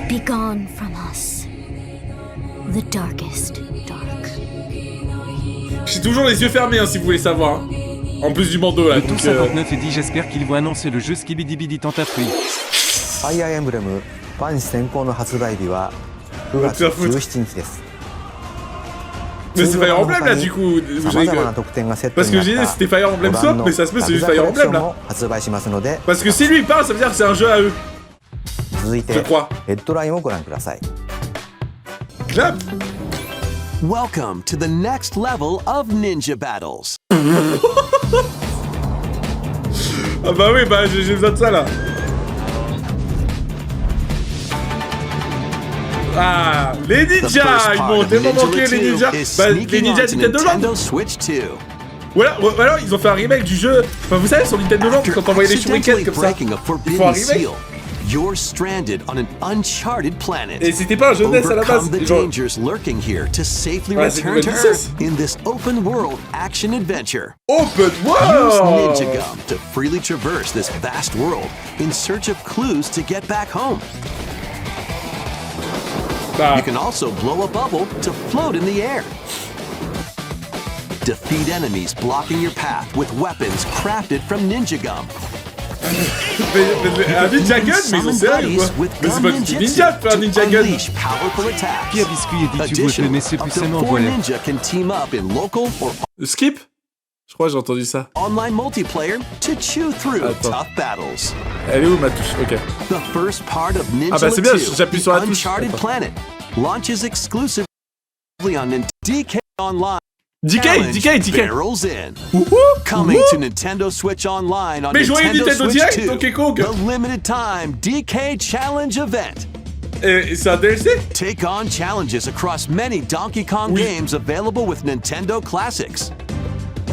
Be gone from us, the darkest dark. J'ai toujours les yeux fermés, hein, si vous voulez savoir. Hein. En plus du bandeau là. Le Donc, tout 59 dit j'espère qu'ils vont annoncer le jeu Skibidi Tentafruit. ファイアーエンブレムバンシ先行の発売日は9月17日です。 Mais c'est Fire Emblem là du coup. Parce que j'ai dit c'était Fire Emblem Swap, mais ça se peut c'est juste Fire Emblem là. Parce que si lui il parle, ça veut dire que c'est un jeu à eux. 続いて Je crois. ヘッドラインをご覧ください。 Clap. Welcome to the next level of ninja battles. Ah bah oui, bah j'ai besoin de ça là. Ah, les The ninjas, first ils part m'ont of tellement Ninja manqué les 2 ninjas. is Bah les sneaking ninjas onto Nintendo Land. Nintendo Switch 2. Voilà, ou alors ils ont fait un remake du jeu. Enfin vous savez sur Nintendo Land quand t'envoyais les shurikens Accidentally comme ça. breaking a Ils font un forbidden remake. seal, you're stranded on an uncharted planet. Et c'était pas un jeu NES à la base. Overcome the Genre, dangers lurking here to safely Ouais, c'est return to une nouvelle Earth in this open world action adventure. open Use world. Ninja Gum to freely traverse this vast world in search of clues to get back home. Bah, You can also blow a bubble to float in the air. Defeat enemies blocking your path with weapons crafted from Ninja Gum. mais un Ninja Gun, mais ils ont sérieux quoi. Mais c'est pas du ninja de faire un Ninja Gun. Unleash powerful attacks. Pierre Biscuit et dit tu veux le mais c'est up plus to seulement 4 voilà. ninja can team up in local or Skip. Je crois que j'ai entendu ça. online multiplayer to chew through Attends. tough battles. Elle est où ma touche? Ok. The first part of Ninja Ah bah c'est bien, 2, j'appuie sur la The touche. Uncharted Attends. Planet, launches exclusively on DK Online. DK. Barrels in. Wouhou. Coming to Nintendo Switch Online on Mais joyeux Nintendo Switch Direct, 2, Donkey Kong. the limited time DK Challenge event. Et c'est un DLC? Take on challenges across many Donkey Kong Oui. games available with Nintendo Classics.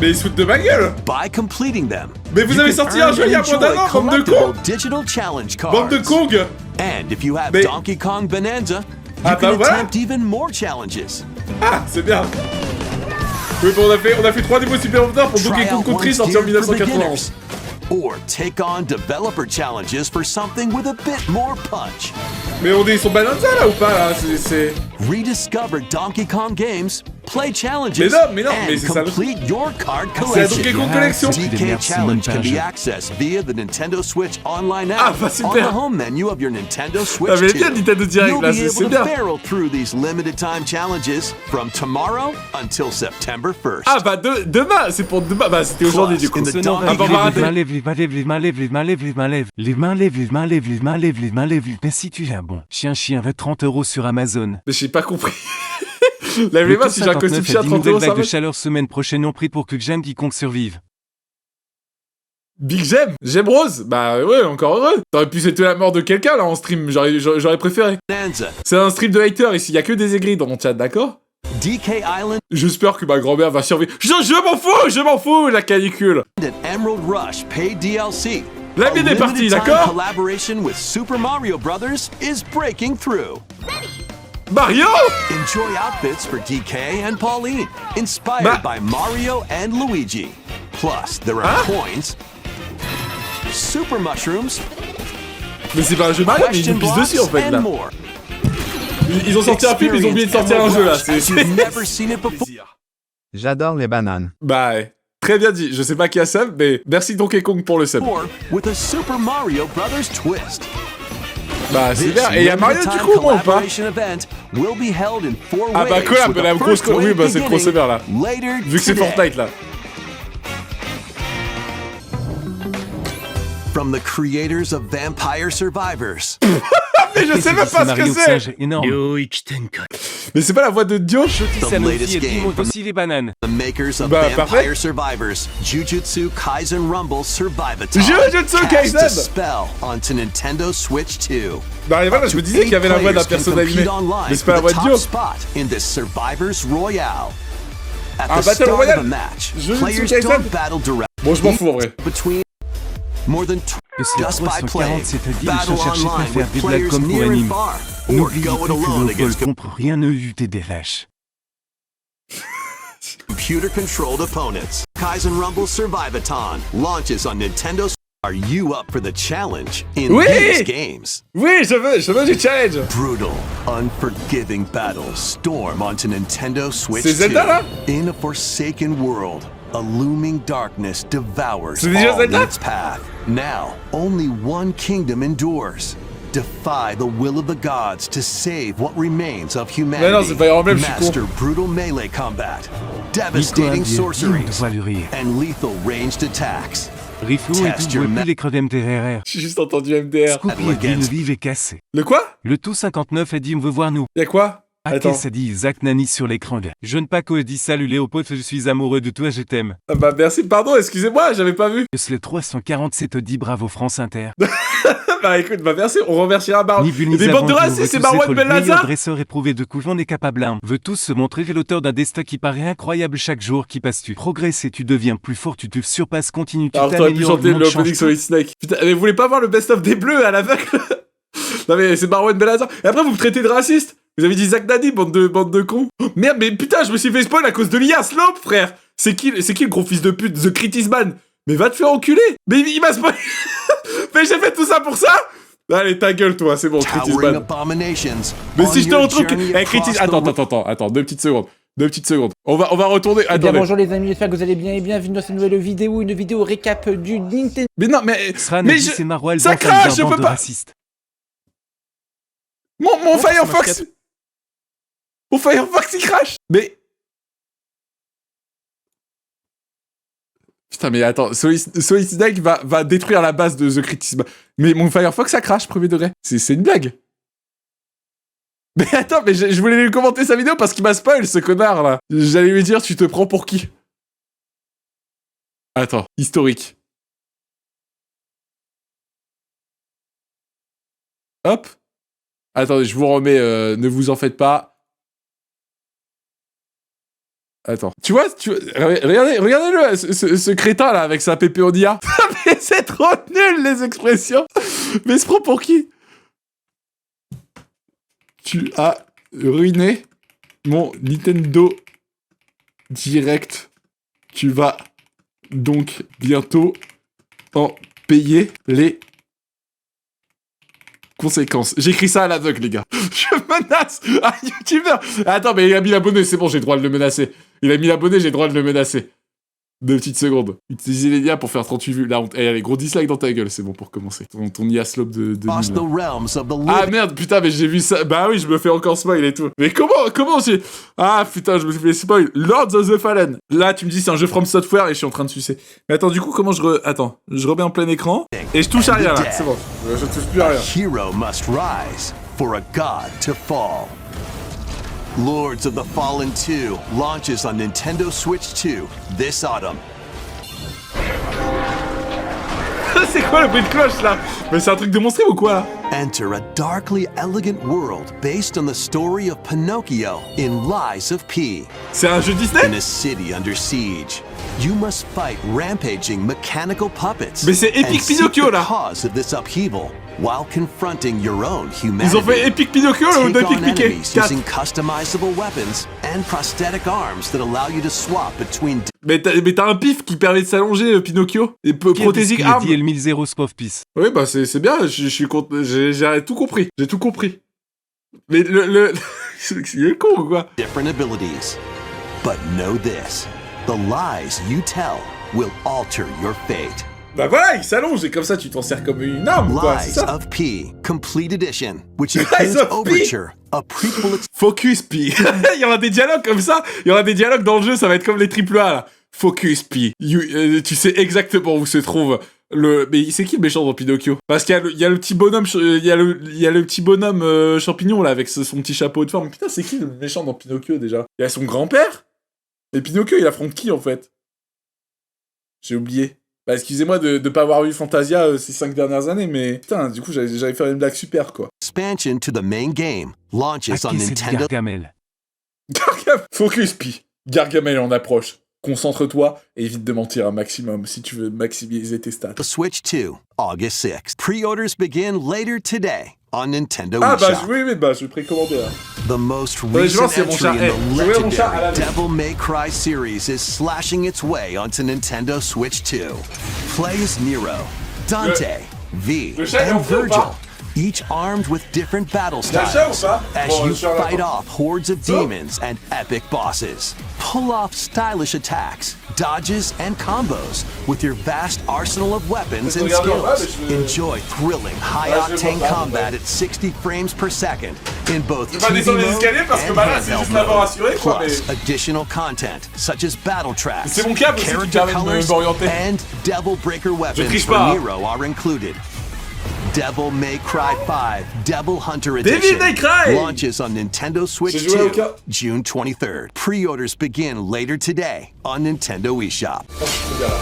Mais ils se foutent de ma gueule. By completing them, Mais vous you avez can sorti un earn jeu il y a and moins d'un enjoy an, bande de cons. collectible digital challenge cards. Bande de Kong. And if you have Mais- Donkey Kong Bonanza, you Ah can bah voilà. attempt even more challenges. Ah, c'est bien. Oui, bon, on a fait 3 niveaux supplémentaires pour Donkey Try Kong out one Country sorti en geared for 1991. beginners. Or take on developer challenges for something with a bit more punch. Mais ils sont Bonanza là ou pas là? C'est... Rediscover Donkey Kong games, play challenges, Mais non, mais and c'est ça le- complete your card C'est la collection. Donkey Kong Collection. DK Merci, Challenge can montage. be accessed via the Nintendo Switch online Ah, app bah, on super. the home menu of your Nintendo Switch Ah mais 2. bien Nintendo Direct You'll là, be c'est able to bien. barrel through these limited time challenges from tomorrow until September 1st. Ah bah demain, c'est pour demain. Bah c'était aujourd'hui du coup. In the Sonnant Donkey avec Kong- les rater. mains lève, les mains lève, les mains lève, les mains lève, les mains lève, les mains lève, les mains lève, les mains lève, les mains lève. Mais si tu viens bon, chien veut 30 € sur Amazon. Mais j'ai pas compris. Lève-les-moi si j'ai un costume chien à 30 nouvelle €, ça vague de va. chaleur semaine prochaine non pris pour que j'aime quiconque survive. Big Gem Rose. Bah ouais, encore heureux. T'aurais pu souhaiter la mort de quelqu'un là en stream, j'aurais préféré. Bonanza. C'est un stream de haters ici, y a que des aigris dans mon chat, d'accord? DK Island J'espère que ma grand-mère va survivre. Je m'en fous, la canicule. and Emerald Rush paid DLC. La A mine est partie, limited-time d'accord? collaboration with Super Mario Brothers is breaking through. Mario? Enjoy outfits for DK and Pauline, inspired Bah- by Mario and Luigi. Plus, there are coins, super mushrooms, Mais c'est pas un jeu Mario, mais ils question nous pissent blocks, dessus en fait and là. more. Ils ont sorti un film, ils ont oublié de sortir un jeu là. Experience as you've never seen it before. J'adore les bananes. Bah ouais. Très bien dit, je sais pas qui a sub, mais merci Donkey Kong pour le sub. With a Super Mario Brothers twist. Bah c'est This bien, et il y a Mario du limited-time coup moi ou pas? collaboration event will be held in 4 Ah bah waves, collab, with la the grosse first wave oui bah c'est le beginning crossover là. later Vu que c'est today. Fortnite là. From the creators of Vampire Survivors. Mais je sais même pas ce que Mario c'est. singe énorme. Mais c'est pas la voix de Dio? Shoti The Sanofi latest et puis game monte from- aussi les bananes. The makers of Bah, Vampire parfait. Survivors, Jujutsu Kaisen Rumble Survivathon. Jujutsu cast Kaisen. a spell onto Nintendo Switch 2. Bah voilà, je me disais qu'il y avait la voix d'un perso animé. Mais c'est pas la voix de Dio. Spot in this Survivors Royale. At Ah, the Battle start Royale. of a match, Jujutsu players Kaisen. don't battle directly Bon, je m'en fous en vrai. between more than Que c'est just by 340, playing. c'est-à-dire Battle je cherchais pas à online faire with des blagues players comme pour near and anime. far, or N'oubliez go pas it que alone Léopold against contre rien ne UTDH. computer-controlled opponents. Kaizen Rumble Survivathon launches on Nintendo. Are you up for the challenge in Oui! these games? Oui, je veux du challenge. Brutal, unforgiving battles storm onto Nintendo Switch C'est Zelda, 2. là? In a forsaken world, a looming darkness devours C'est déjà all Zelda? in its path. Now, only one kingdom endures. Defy the will of the gods to save what remains of humanity. Mais non, c'est Fire Emblem, je suis con. Master brutal melee combat, Nico devastating Avier, sorceries, de rire. and lethal ranged attacks. Riflo et Test tout, your jouez plus les creux d'MTRR. J'ai juste entendu MDR. Scoopy et Dine vive et cassé. Le quoi? Le tout 59 a dit on veut voir nous. Y'a quoi? Attends. Attends. Ça dit Zach Nani sur l'écran. Jeune Paco a dit salut Léopold, je suis amoureux de toi, je t'aime. Ah bah merci, pardon, excusez-moi, j'avais pas vu. Le 347 te dit bravo France Inter. Bah écoute, bah merci, on remerciera Baron. Ni vu ni Des savant, bandes de qui racistes, veut c'est tous Baron être de le meilleur Bellazar. dresseur éprouvé de coups, on est capable. Veut tous se montrer l'auteur d'un destin qui paraît incroyable chaque jour qui passe. Tu progresses et tu deviens plus fort, tu te surpasses, continue, tu Alors t'aurais pu t'améliores. chanter le monde l'opening change sur Snake. Putain, mais vous voulez pas voir le best-of des bleus à l'aveugle? Non mais c'est Baron Bellazar. Et après vous me traitez de raciste. Vous avez dit Zach Nani, bande de cons. Oh, merde, mais putain, je me suis fait spoil à cause de l'IA, Slope, frère. C'est qui le gros fils de pute? The Critisman. Mais va te faire enculer. Mais il m'a spoil. Mais j'ai fait tout ça pour ça? Allez, ta gueule, toi, c'est bon, Towering Critisman. abominations. Mais on si je te your retrouve... journey Eh, Critis... across the Attends, 2 petites secondes. 2 petites secondes. On va retourner... Eh bien, Attendez. bonjour les amis, j'espère que vous allez bien et bienvenue dans cette nouvelle vidéo, une vidéo récap du Nintendo. Mais non, mais... Sran mais a dit je- c'est Maroilles, ça bande crache, je bande peux de pas. racistes. Mon Firefox... Mon Firefox, il crache. Mais... Putain, mais attends, Solid Snake va détruire la base de The Critisman. Mais mon Firefox, ça crache, premier degré. C'est une blague. Mais attends, mais je voulais lui commenter sa vidéo parce qu'il m'a spoil, ce connard, là. J'allais lui dire, tu te prends pour qui? Attends, historique. Hop. Attendez, je vous remets, ne vous en faites pas. Attends. Tu vois, regardez-le, ce crétin, là, avec sa PPODIA. Mais c'est trop nul, les expressions. Mais se prend pour qui? Tu as ruiné mon Nintendo Direct. Tu vas donc bientôt en payer les conséquences. J'écris ça à l'aveugle, les gars. Je menace un YouTuber. Attends, mais il a mis l'abonné, c'est bon, j'ai le droit de le menacer. Il a mis l'abonné, j'ai le droit de le menacer. 2 petites secondes. Utilisez les liens pour faire 38 vues. Là, allez, gros dislike dans ta gueule, c'est bon pour commencer. Ton IA slope de Across nul, the là. realms of the Ah living. merde, putain, mais j'ai vu ça. Bah oui, je me fais encore spoil et tout. Mais comment j'ai... Ah putain, je me suis fait spoil. Lords of the Fallen. Là, tu me dis c'est un jeu From Software et je suis en train de sucer. Mais attends, du coup, comment Attends, je remets en plein écran et je touche à rien là. C'est bon, je touche plus à rien. Hero must rise for a god to fall. Lords of the Fallen 2 launches on Nintendo Switch 2 this autumn. C'est quoi le bruit de cloche là? Mais c'est un truc de monstrum ou quoi là? Enter a darkly elegant world based on the story of Pinocchio in Lies of P. C'est un jeu Disney? In a city under siege, you must fight rampaging mechanical puppets. Mais c'est Epic and seek Pinocchio, the là. cause of this upheaval while confronting your own humanity. Ils ont fait Epic Pinocchio ou Take Epic on Mickey? enemies using customizable weapons and prosthetic arms that allow you to swap between. Mais t'as un pif qui permet de s'allonger, Pinocchio. Et prothésique arme. Il 1000 spov peace. Oui, bah c'est bien, je suis content, j'ai tout compris. J'ai tout compris. Mais le... il est con ou quoi? Different abilities. But know this. The lies you tell will alter your fate. Bah voilà, il s'allonge et comme ça tu t'en sers comme une arme, quoi, c'est Lies ça? of P, Complete Edition, which Lies includes of P. Overture, a prequel. Focus P. Il y aura des dialogues comme ça, il y aura des dialogues dans le jeu, ça va être comme les AAA là. Focus P. Tu sais exactement où se trouve le... Mais c'est qui le méchant dans Pinocchio? Parce qu'il y a le petit bonhomme, il y a le petit bonhomme champignon là avec son petit chapeau de forme. Putain, c'est qui le méchant dans Pinocchio déjà? Il y a son grand-père? Et Pinocchio, il affronte qui en fait? J'ai oublié. Bah excusez-moi de pas avoir vu Fantasia ces 5 dernières années, mais putain, du coup j'avais fait une blague super quoi. Expansion to the main game launches on Hacker, c'est Nintendo Gargamel. Focus P. Gargamel en approche. Concentre-toi et évite de mentir un maximum si tu veux maximiser tes stats. Switch 2, August 6th. Pre-orders begin later today on Nintendo Ah bah eShop. oui, bah je vais précommander là. The most je vais recent voir si mon entry chat- in the je vais voir mon chat à la legendary Devil May Cry series is slashing its way onto Nintendo Switch 2. Play as Nero, Dante, V, le chat est en and feu ou Virgil, pas? each armed with different battle Il y a le chat ou styles pas? as Bon, you le chat, là, fight attends. off hordes of demons and epic bosses. Pull off stylish attacks, dodges, and combos with your vast arsenal of weapons and Regarde, ouais, skills. mais je vais- Enjoy thrilling, high-octane combat at 60 frames per second in both Je vais pas 2D descendre les mode escaliers parce que and bah là, c'est handheld juste l'avoir mode. assuré, quoi, Plus mais- additional content such as battle tracks, C'est mon câble aussi qui character permet de colors, m'orienter. and Devil Breaker weapons triche for pas. Nero are included. Devil May Cry 5 Devil Hunter Devil Edition May Cry launches on Nintendo Switch J'ai joué au 2 cas. June 23rd. Pre-orders begin later today on Nintendo eShop.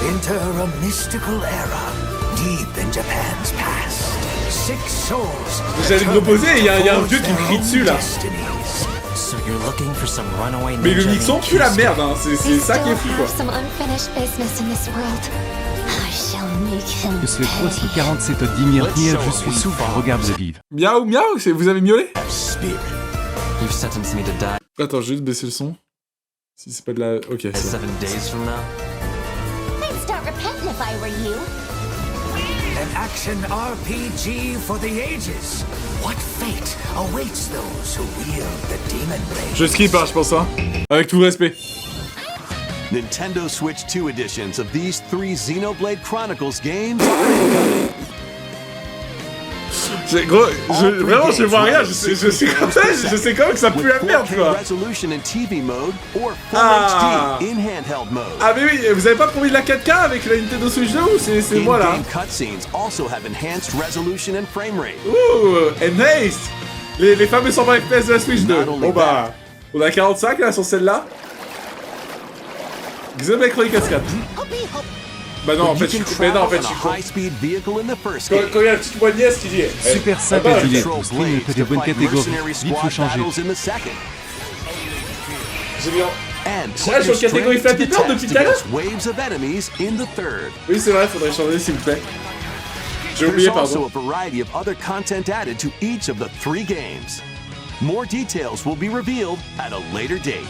Enter a mystical era deep in Japan's past. 6 souls. J'allais me reposer et il y a un vieux qui me crie dessus là. So you're looking for some runaway Mais le ninja mixon named pue la Kyusuke. merde, hein. C'est ça qui est fou quoi. some unfinished business in this world. I shall make him Je suis 347 Dimir Nier, je suis sous, regarde le vivre. Miaou miaou, vous avez miaulé? Spirit. You've sentenced me to die Attends, je vais juste baisser le son. Si c'est pas de la... Ok, c'est 7 days from now. I'd start repenting if I were you. An action RPG for the ages. What fate awaits those who wield the demon blade? Je skip, hein, je pense, hein. Avec tout le respect. Nintendo Switch 2 editions of these 3 Xenoblade Chronicles games are incoming. Gros, vraiment, je vois rien. Je sais quand même que ça pue With la merde, 4K quoi. resolution in TV mode or Full Ah. HD in handheld mode. Ah mais oui, vous avez pas promis de la 4K avec la Nintendo Switch 2 ou c'est moi là? In-game cutscenes also have enhanced resolution and frame rate. Ouh, enhanced. Les fameux 120 FPS de la Switch 2. Not only Bon bah, on a 45 là sur celle-là. Xenoblade Chronicles 4. Bah non, en fait, je suis con. High-speed vehicle in the first Quand game. il y a la petite moignesse qui dit... Super simple bah, à filer, Control stream n'est blades pas to de bonne fight catégorie, mercenary vite faut squad changer. battles in the second. J'ai bien... And Ah, je suis en put your catégorie strength to Flappy the Bird test depuis tout à l'heure. against waves of enemies in the third. Oui, c'est vrai, faudrait changer s'il vous plaît. J'ai There's oublié, also pardon. a variety of other content added to each of the 3 games. More details will be revealed at a later date.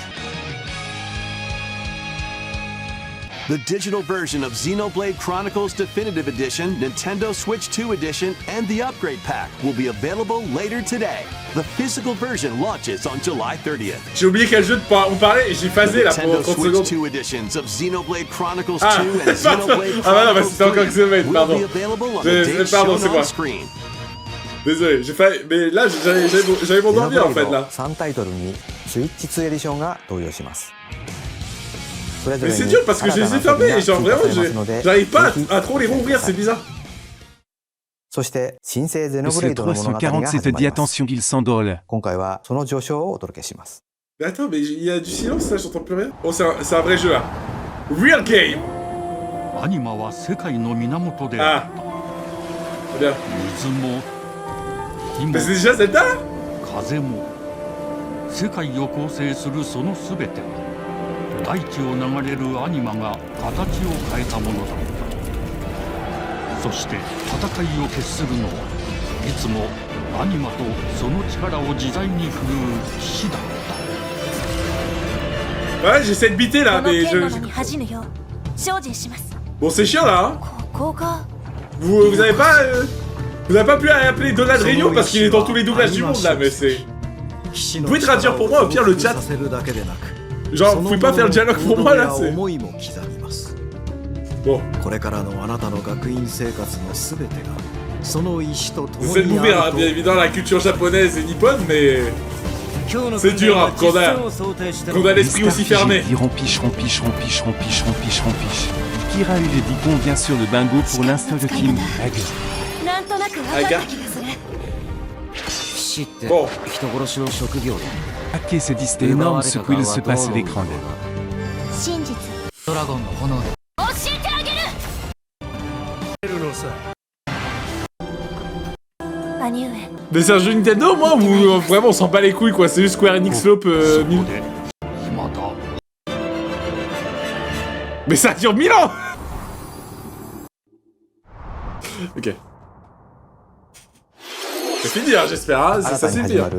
The digital version of Xenoblade Chronicles Definitive Edition, Nintendo Switch 2 Edition, and the Upgrade Pack will be available later today. The physical version launches on July 30th. J'ai oublié quel jeu on parlait et j'ai phasé là pendant Nintendo 30 Switch secondes. 2 editions of Xenoblade Chronicles 2 Ah, and Xenoblade ah bah non, bah Chronicles c'était encore 3 Xenoblade, will pardon. be available on the date Pardon, c'est shown moi. on screen. Désolé, j'ai failli... Mais là, j'allais m'endormir en fait là. 3タイトルにスイッチ2エディションが登場します。それぞ Mais れ c'est に dur parce que je les ai 新たな fermés 遊びが et genre 追加 vraiment されますので j'arrive pas ぜひ à trop les rouvrir, c'est bizarre. そして新生ゼノブ C'est レ le イドの物語が 347 始ま dit ります。 attention qu'il s'endole. 今回はその序章をお届けします。 Mais attends, mais il y a du silence là, j'entends plus rien. Oh, c'est un vrai jeu là. Real game. アニマは世界の源であ Ah. った。 Bien. 水も Mais c'est déjà Zelda? 風も世界を構成するその全ては大地を流れるアニマが形を変えたものだった。そして戦いを決するのはいつもアニマとその力を自在に振るう騎士だった。Ouais, j'essaie de biter là, mais je... Bon, c'est chiant là, hein. Vous avez pas... Vous avez pas pu appeler Donald Reigno parce qu'il est dans tous les doublages du monde là, mais c'est... Vous pouvez traduire pour moi, au pire, le chat. Genre, vous pouvez pas faire le dialogue pour moi là, c'est... Bon. J'essaie de m'ouvrir, hein, bien évidemment, la culture japonaise et nippone, mais... C'est dur, hein, qu'on a l'esprit aussi fermé. Rompiche. Kira et les Dicons bien sûr le bingo pour l'instant de Kim. Aga. Bon. Ok, c'est dit, c'était énorme ce qu'il se passe à l'écran. Mais c'est un jeu Nintendo, moi, ou vraiment on s'en bat les couilles quoi, c'est juste Square Enix Slope 1000. Mais ça dure 1000 ans. Ok. C'est fini, hein, j'espère, hein, ça c'est bien.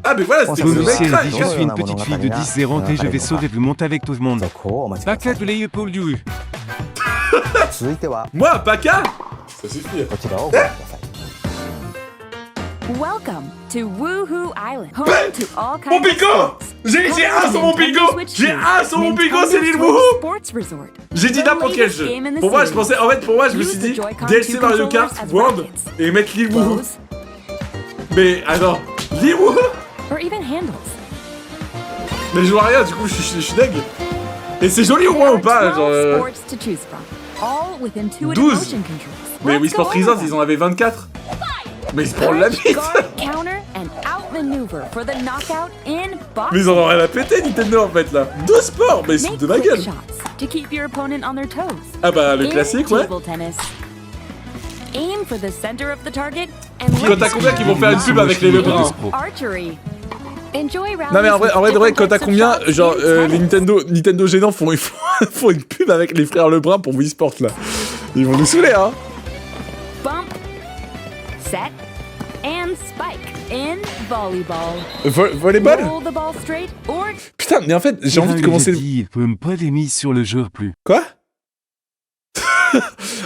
Ah mais voilà, c'était Vous le mec crack. je suis une petite fille de 10-0 et je vais sauver vous monter avec tout le monde. Paca de l'ayeux pour lui. Moi, Paca. Ça suffit. Welcome to Woohoo Island, home to all Mon kinds bingo. of sports. J'ai un sur mon bingo. J'ai un sur mon bingo, c'est l'île Woohoo. J'ai dit n'importe quel jeu. Pour moi, je pensais, en fait, pour moi, je me suis dit DLC Mario Kart World et mettre l'île Woohoo. Mais attends, l'île Woohoo. Or even handles. Mais je vois rien, du coup, je suis deg. Et c'est joli au moins ou pas, genre. 12. Mais Wii Sport Resort, ils en avaient 24. Mais ils se prennent la bite. Mais ils en ont rien à péter, Nintendo, en fait, là. 12 sports, mais ils sont de ma gueule. Ah bah, le classique, ouais. Quand t'as combien qui vont faire une pub avec les Lebrun? Non mais en vrai de vrai, quand t'as combien, genre, les Nintendo gênants font une pub avec les frères Lebrun pour Wii Sport, là. Ils vont nous saouler, hein. Set and spike in volleyball. Volleyball? Roll the ball straight or... Putain, mais en fait, j'ai envie de commencer... Pas des mises sur le jeu plus. Quoi?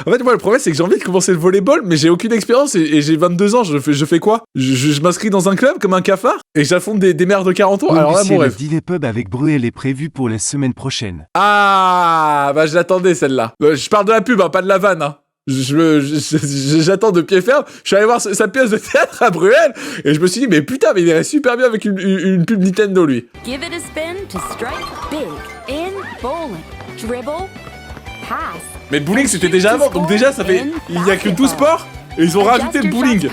En fait, moi, le problème, c'est que j'ai envie de commencer le volleyball, mais j'ai aucune expérience et j'ai 22 ans. Je fais quoi? Je m'inscris dans un club comme un cafard et j'affronte des mères de 40 ans. Alors là, mon rêve. Le dîner pub avec Bruel est prévu pour la semaine prochaine. Ah, bah je l'attendais celle-là. Je parle de la pub, hein, pas de la vanne. Hein. J'attends de pied ferme. Je suis allé voir sa pièce de théâtre à Bruel et je me suis dit, mais putain, mais il irait super bien avec une pub Nintendo, lui. Give it a spin to strike big in bowling. Dribble, pass. Mais le bowling c'était déjà avant, donc déjà ça fait... Il n'y a que 12 sports et ils ont rajouté le bowling.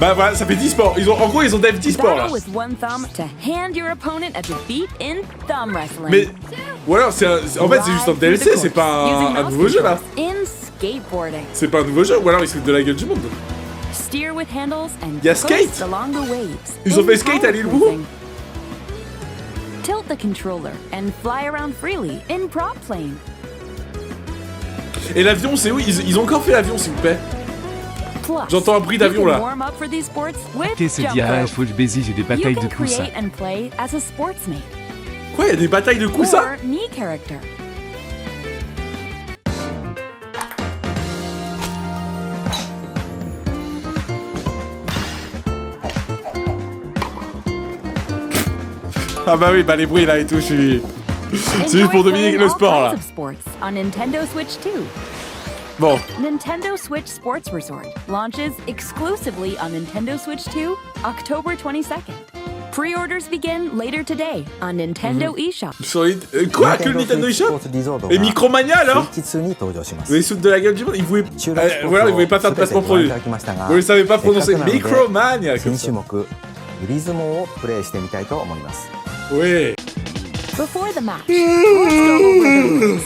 Bah voilà, ça fait 10 sports. En gros, ils ont dev 10 sports là. Mais... Ou alors, en fait, c'est juste un DLC, c'est pas un nouveau jeu là. C'est pas un nouveau jeu, ou alors ils se foutent de la gueule du monde. Y'a Skate. Ils ont fait Skate à l'île Woohoo. Tilt the controller and fly around freely in prop plane. Et l'avion, c'est où? Ils ont encore fait l'avion, s'il vous plaît. J'entends un bruit d'avion là. Ok, c'est dit, ah, il faut que je baisise, j'ai des batailles de coussins. Quoi, y'a des batailles de coussins? Ah bah oui, bah les bruits là et tout, c'est juste pour dominer le sport là. Bon. Nintendo Switch Sports Resort launches exclusively on Nintendo Switch 2, October 22nd. Pre-orders begin later today on Nintendo eShop. Quoi? Que le Nintendo eShop? Et Micromania alors? Vous les de la gueule du monde? Ils voulaient... voilà, ils voulaient pas faire de placement produit. Vous ne savez pas prononcer Micromania comme ça. Oui. Before the match, let's go over the rules.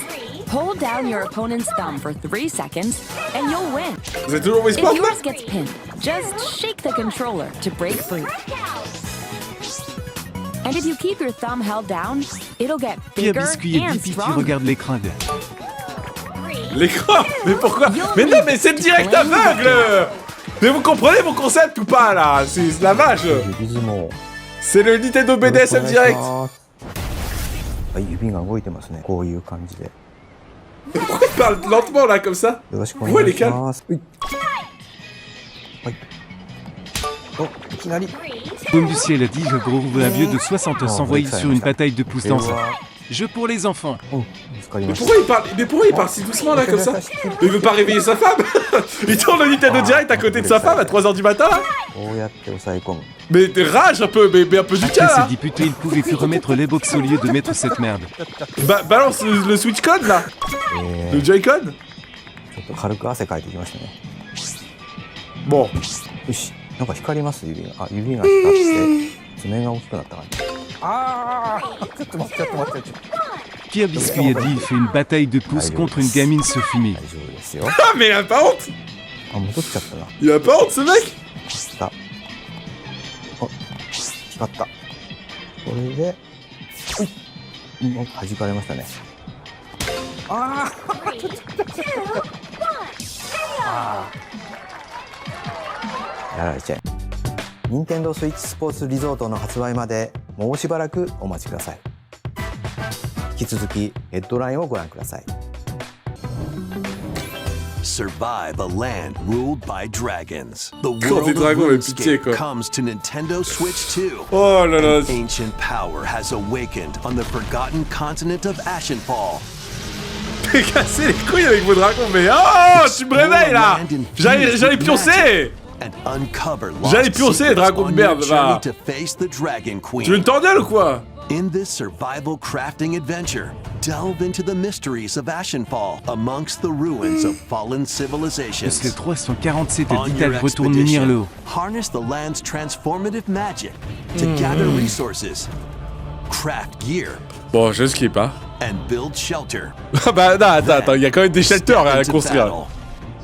Hold down your opponent's thumb for 3 seconds, and you'll win. Vous êtes toujours If yours gets pinned, just shake the controller to break free. And if you keep your thumb held down, it'll get Pierre bigger Biscuit et and Dippy qui stronger. regardent l'écran. L'écran. Mais pourquoi? Mais non, mais c'est le direct aveugle. Mais vous comprenez mon concept ou pas là? C'est la vache. C'est le Nintendo BDSM Direct. はい、指が動いてますね。こういう感じで。 Pourquoi il parle lentement là comme ça? よろしくお Pourquoi 願 il い est し calme? ます。はい。お、いきなり。 Paume du ciel a dit je trouve un vieux de 60 ans s'envoyer sur une bataille de pouces dans un jeu pour les enfants. お、見つかり Mais ました。 pourquoi il parle si doucement là comme ça? Il veut pas réveiller sa femme? Il tourne le Nintendo Direct à côté de sa femme à 3h du matin là? こうやって押さえ込む。 Mais rage un peu, mais un peu du Après cas ces là. députés, il pouvait plus remettre les box au lieu de mettre cette merde. Balance le Switch code là. Le Joy-Con. ちょっと軽く汗かいてきましたね。 Bon. よし。なんか光ります指が。あ、指が光って爪が大きくなった感じ。ああ、ちょっと待って、ちょっと待って。 Pierre Biscuit a dit il fait une bataille de pouces contre une gamine Sophie. 大丈夫ですよ。 Ah mais il a pas honte. あ、戻っちゃったな。 Il a pas honte ce mec. 来た。あ、光った。これで、弾かれましたね。ああ。やられちゃう。任天堂スイッチスポーツリゾートの発売までもうしばらくお待ちください。引き続きヘッドラインをご覧ください。 Survive a land ruled by dragons. The Quand des world dragons, of mais pitié, RuneScape quoi. comes to Nintendo Switch 2. Oh là là. Ancient power has awakened on the forgotten continent of Ashenfall. T'es cassé les couilles avec vos dragons, mais oh, tu me réveilles là. J'allais pioncer. J'allais pioncer les dragons de merde là. Tu veux une tornade ou quoi? In this survival crafting adventure, delve into the mysteries of Ashenfall amongst the ruins of fallen civilizations. Les 347 On d'Ital your retourne expedition, Mirlo. harness the land's transformative magic to gather resources, craft gear, Bon, je skip hein. and build shelter. Ah bah non, attends, il y a quand même des shelters à construire.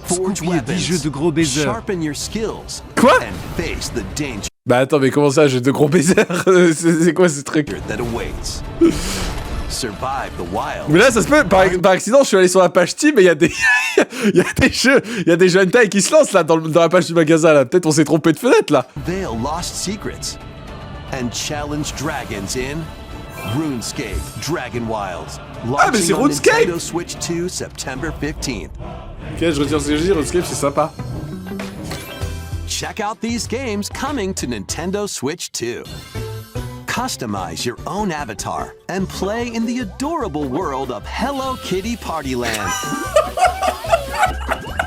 Forge Scooby a dit jeu de gros baisers. sharpen your skills, Quoi? and face the danger Bah attends, mais comment ça, j'ai de gros baisers? C'est quoi ce truc? that awaits. Survive the wild. Mais là, ça se peut, par accident, je suis allé sur la page Steam et il y a des il y a des jeux hentai qui se lancent là dans la page du magasin là. Peut-être on s'est trompé de fenêtre là. Veil lost secrets and challenge dragons in RuneScape Dragon Wilds. Ah mais c'est Launching on RuneScape! Nintendo Switch 2 September 15th. Ok, je retire ce que je dis, RuneScape c'est sympa. Check out these games coming to Nintendo Switch 2. Customize your own avatar and play in the adorable world of Hello Kitty Party Land.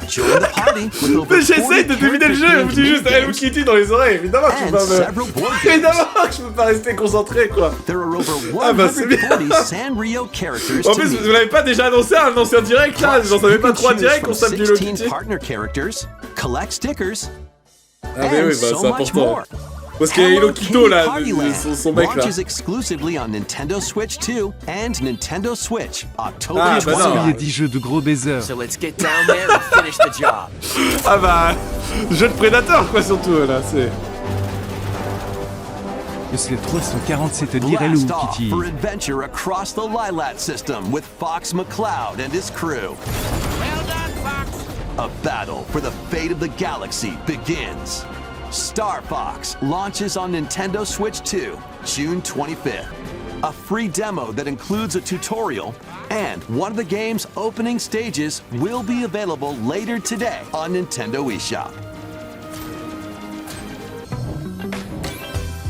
Join the party with over Mais j'essaye de 40 deviner le jeu, vous dites juste Hello games Kitty dans les oreilles, évidemment que je peux and pas several board games. Évidemment que je peux pas rester concentré quoi. There are over Ah bah c'est bien. 140 Sanrio characters En to plus, meet. vous l'avez pas déjà annoncé un ancien direct là, j'en savais pas 3 directs qu'on s'appelait Hello 16 Kitty. partner characters, collect stickers, Ah mais and oui, bah so c'est much important. more. Parce qu'il y a Hello Kitty là, Party Land son mec là. launches exclusively on Nintendo Switch 2 and Nintendo Switch October Ah, bah non. Scooby a 29. dit jeu de gros baisers. So let's get down there and finish the job. Ah bah, jeu de prédateur quoi surtout là, c'est... Les 347 dire Hello Blast off Kitty. for adventure across the Lilat system with Fox McCloud and his crew. Well done, Fox. A battle for the fate of the galaxy begins. Star Fox launches on Nintendo Switch 2, June 25th. A free demo that includes a tutorial, and one of the game's opening stages will be available later today on Nintendo eShop.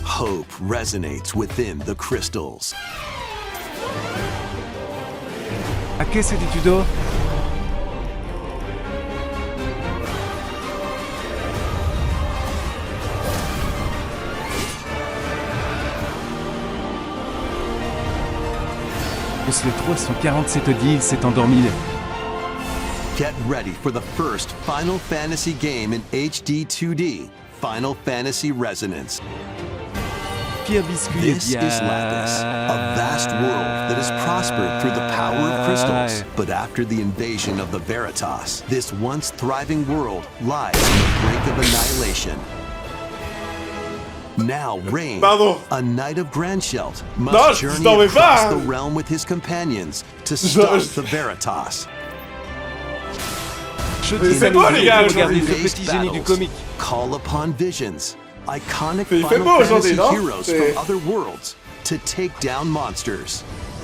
Hope resonates within the crystals. À qu'est-ce que tu dors? Les 347 dit il s'est endormi. Get ready for the first Final Fantasy game in HD 2D, Final Fantasy Resonance. Pierre Biscuit This is Lapis, a vast world that has prospered through the power of crystals. But after the invasion of the Veritas, this once thriving world lies on the brink of annihilation. Now Rain, a knight of Grandshelt, must journey across the realm with his companions to stop the Veritas. C'est beau les gars, regardez ce petit génie du comique. Call upon visions, iconic Il fait Final beau aujourd'hui, Fantasy non? heroes C'est- from other worlds to take down monsters.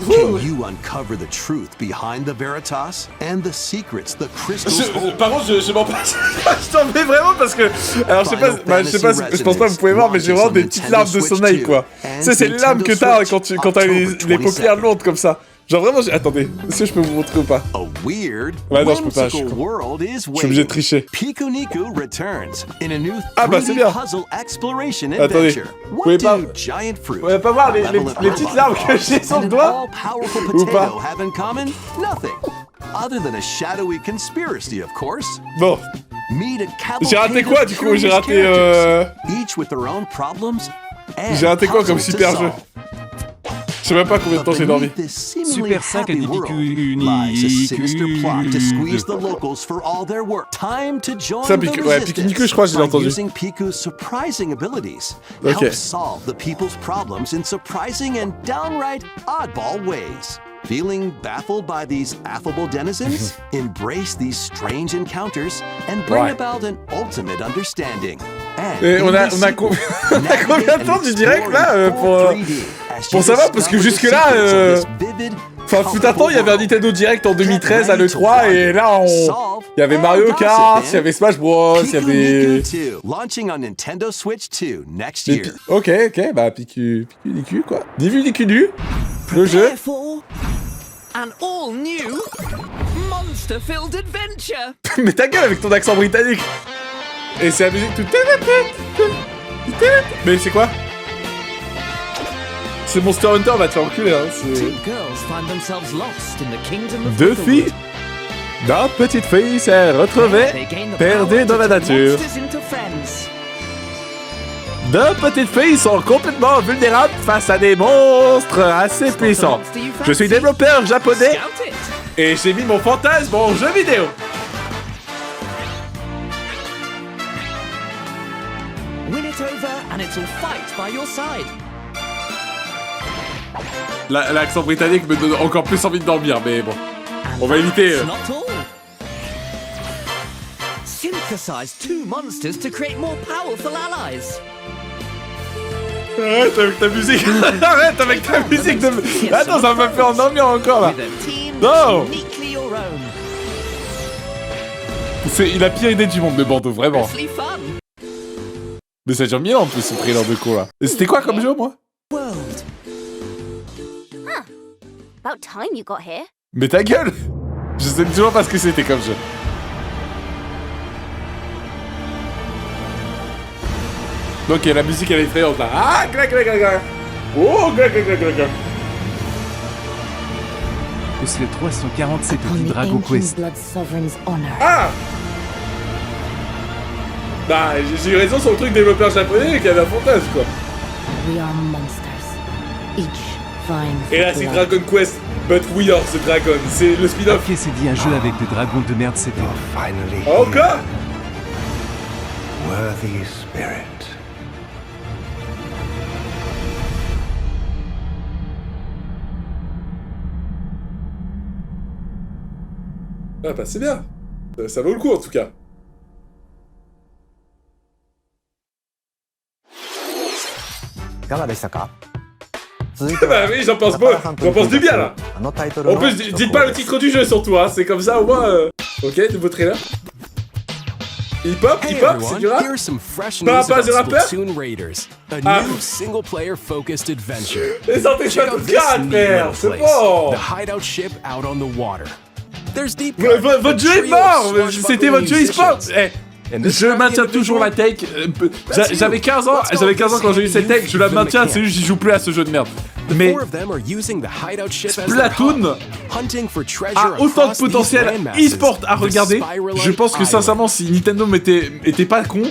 Can you uncover the truth behind the Veritas and the secrets the crystals hold? Par contre, je m'en passe. Je t'en mets vraiment parce que. Alors, je sais pas, je pense pas que vous pouvez voir, mais j'ai vraiment des petites larmes de sommeil, quoi. Tu sais, c'est les larmes que t'as quand t'as les paupières lourdes comme ça. Genre vraiment, attendez, est-ce que je peux vous montrer ou pas? A weird, Ouais, non, je peux pas, je suis whimsical world is obligé de tricher. Pikuniku returns in a new Ah bah, c'est 3D bien. puzzle exploration Attendez, adventure. vous pouvez What pas- do giant fruit, Vous pouvez pas voir les level of petites larmes que j'ai sur le and an doigt? all-powerful Ou pas? potato have in common? Nothing. Other than a shadowy conspiracy, of course. Bon, Meet a j'ai raté cavalcade quoi of du coup? J'ai curious raté. characters, each with their own problems and J'ai raté quoi comme puzzles to super jeu? solve. Je sais même pas combien de temps j'ai dormi. Beneath this seemingly Super 5 a happy dit world lies a sinister plot to squeeze the locals for all their work. Time to join Ça, the Piku- ouais, resistance Pikuniku, je crois que j'ai by entendu. using Piku's surprising abilities. Ok. Help solve the people's problems in surprising and downright oddball ways. Feeling baffled by these affable denizens? Embrace these strange encounters and bring Ouais. about an ultimate understanding. And Et on a in combien de temps du direct là pour savoir parce que jusque là enfin fut un temps il y avait un Nintendo Direct en 2013 à l'E3 et là il y avait Mario Kart, il y avait Smash Bros, il y avait launching on Nintendo Switch 2 next Mais year. Ok, bah Pikuniku quoi. Ni vu ni connu. Le jeu. An all-new monster-filled adventure. Mais ta gueule avec ton accent britannique. Et c'est la musique tout. Mais c'est quoi? C'est Monster Hunter, va te faire enculer hein. Two girls find themselves lost in the kingdom of Deux filles. La petite fille s'est retrouvée They gain the perdue power dans to la turn nature. monsters into friends. Deux petites filles sont complètement vulnérables face à des monstres assez puissants. Je suis développeur japonais Scout it. et j'ai mis mon fantasme en jeu vidéo. Win it over and it'll fight by your side. L'accent britannique me donne encore plus envie de dormir, mais bon. On va éviter. That's not all. Synthesize two monsters to create more powerful allies. Arrête avec ta musique. Arrête avec ta musique de. Attends, ça m'a fait endormir encore là. With a team Non. uniquely your own. Il a pire idée du monde de Bordeaux, vraiment. Fiercely fun. Mais ça dure bien en plus ce trailer de con là. Et c'était quoi comme jeu moi? World. About time you got here. Mais ta gueule. Je sais toujours pas ce que c'était comme jeu. Ok, la musique elle est effrayante là. Ah, clac, clac, clac, clac. Oh, clac, clac, clac, clac, clac. Osle 347 dit Dragon Quest. Blood Sovereign's honor. Ah. Bah, j'ai eu raison sur le truc développeur japonais qui avait un fantasme quoi. We are monsters, each vying for Et là c'est blood. Dragon Quest, but we are the dragon. C'est le spin-off. Ok, c'est dit un jeu avec des dragons de merde, c'était. Finally Encore. worthy spirit. Ah bah c'est bien. Ça vaut le coup en tout cas. Bah oui, j'en pense pas. J'en pense du bien là. En plus, dites pas le titre du jeu surtout, hein. C'est comme ça au moins. Ok, nouveau trailer. Hip-hop, Hey hip-hop, c'est everyone, du rap. here's some fresh Pas news about du rappeur. Splatoon Raiders, a Ah. new single-player focused adventure. Et sortez Check ça out de this cartes, neat frère. little C'est place, bon. the hideout ship out on the water. There's Deep V- v- Votre jeu est mort. C'était votre jeu e-sport. Eh. Je maintiens toujours la tech. J'avais 15 ans quand j'ai eu cette tech. Je la maintiens. C'est juste que j'y joue plus à ce jeu de merde. Mais Splatoon a autant de potentiel e-sport à regarder. Je pense que sincèrement, si Nintendo était pas con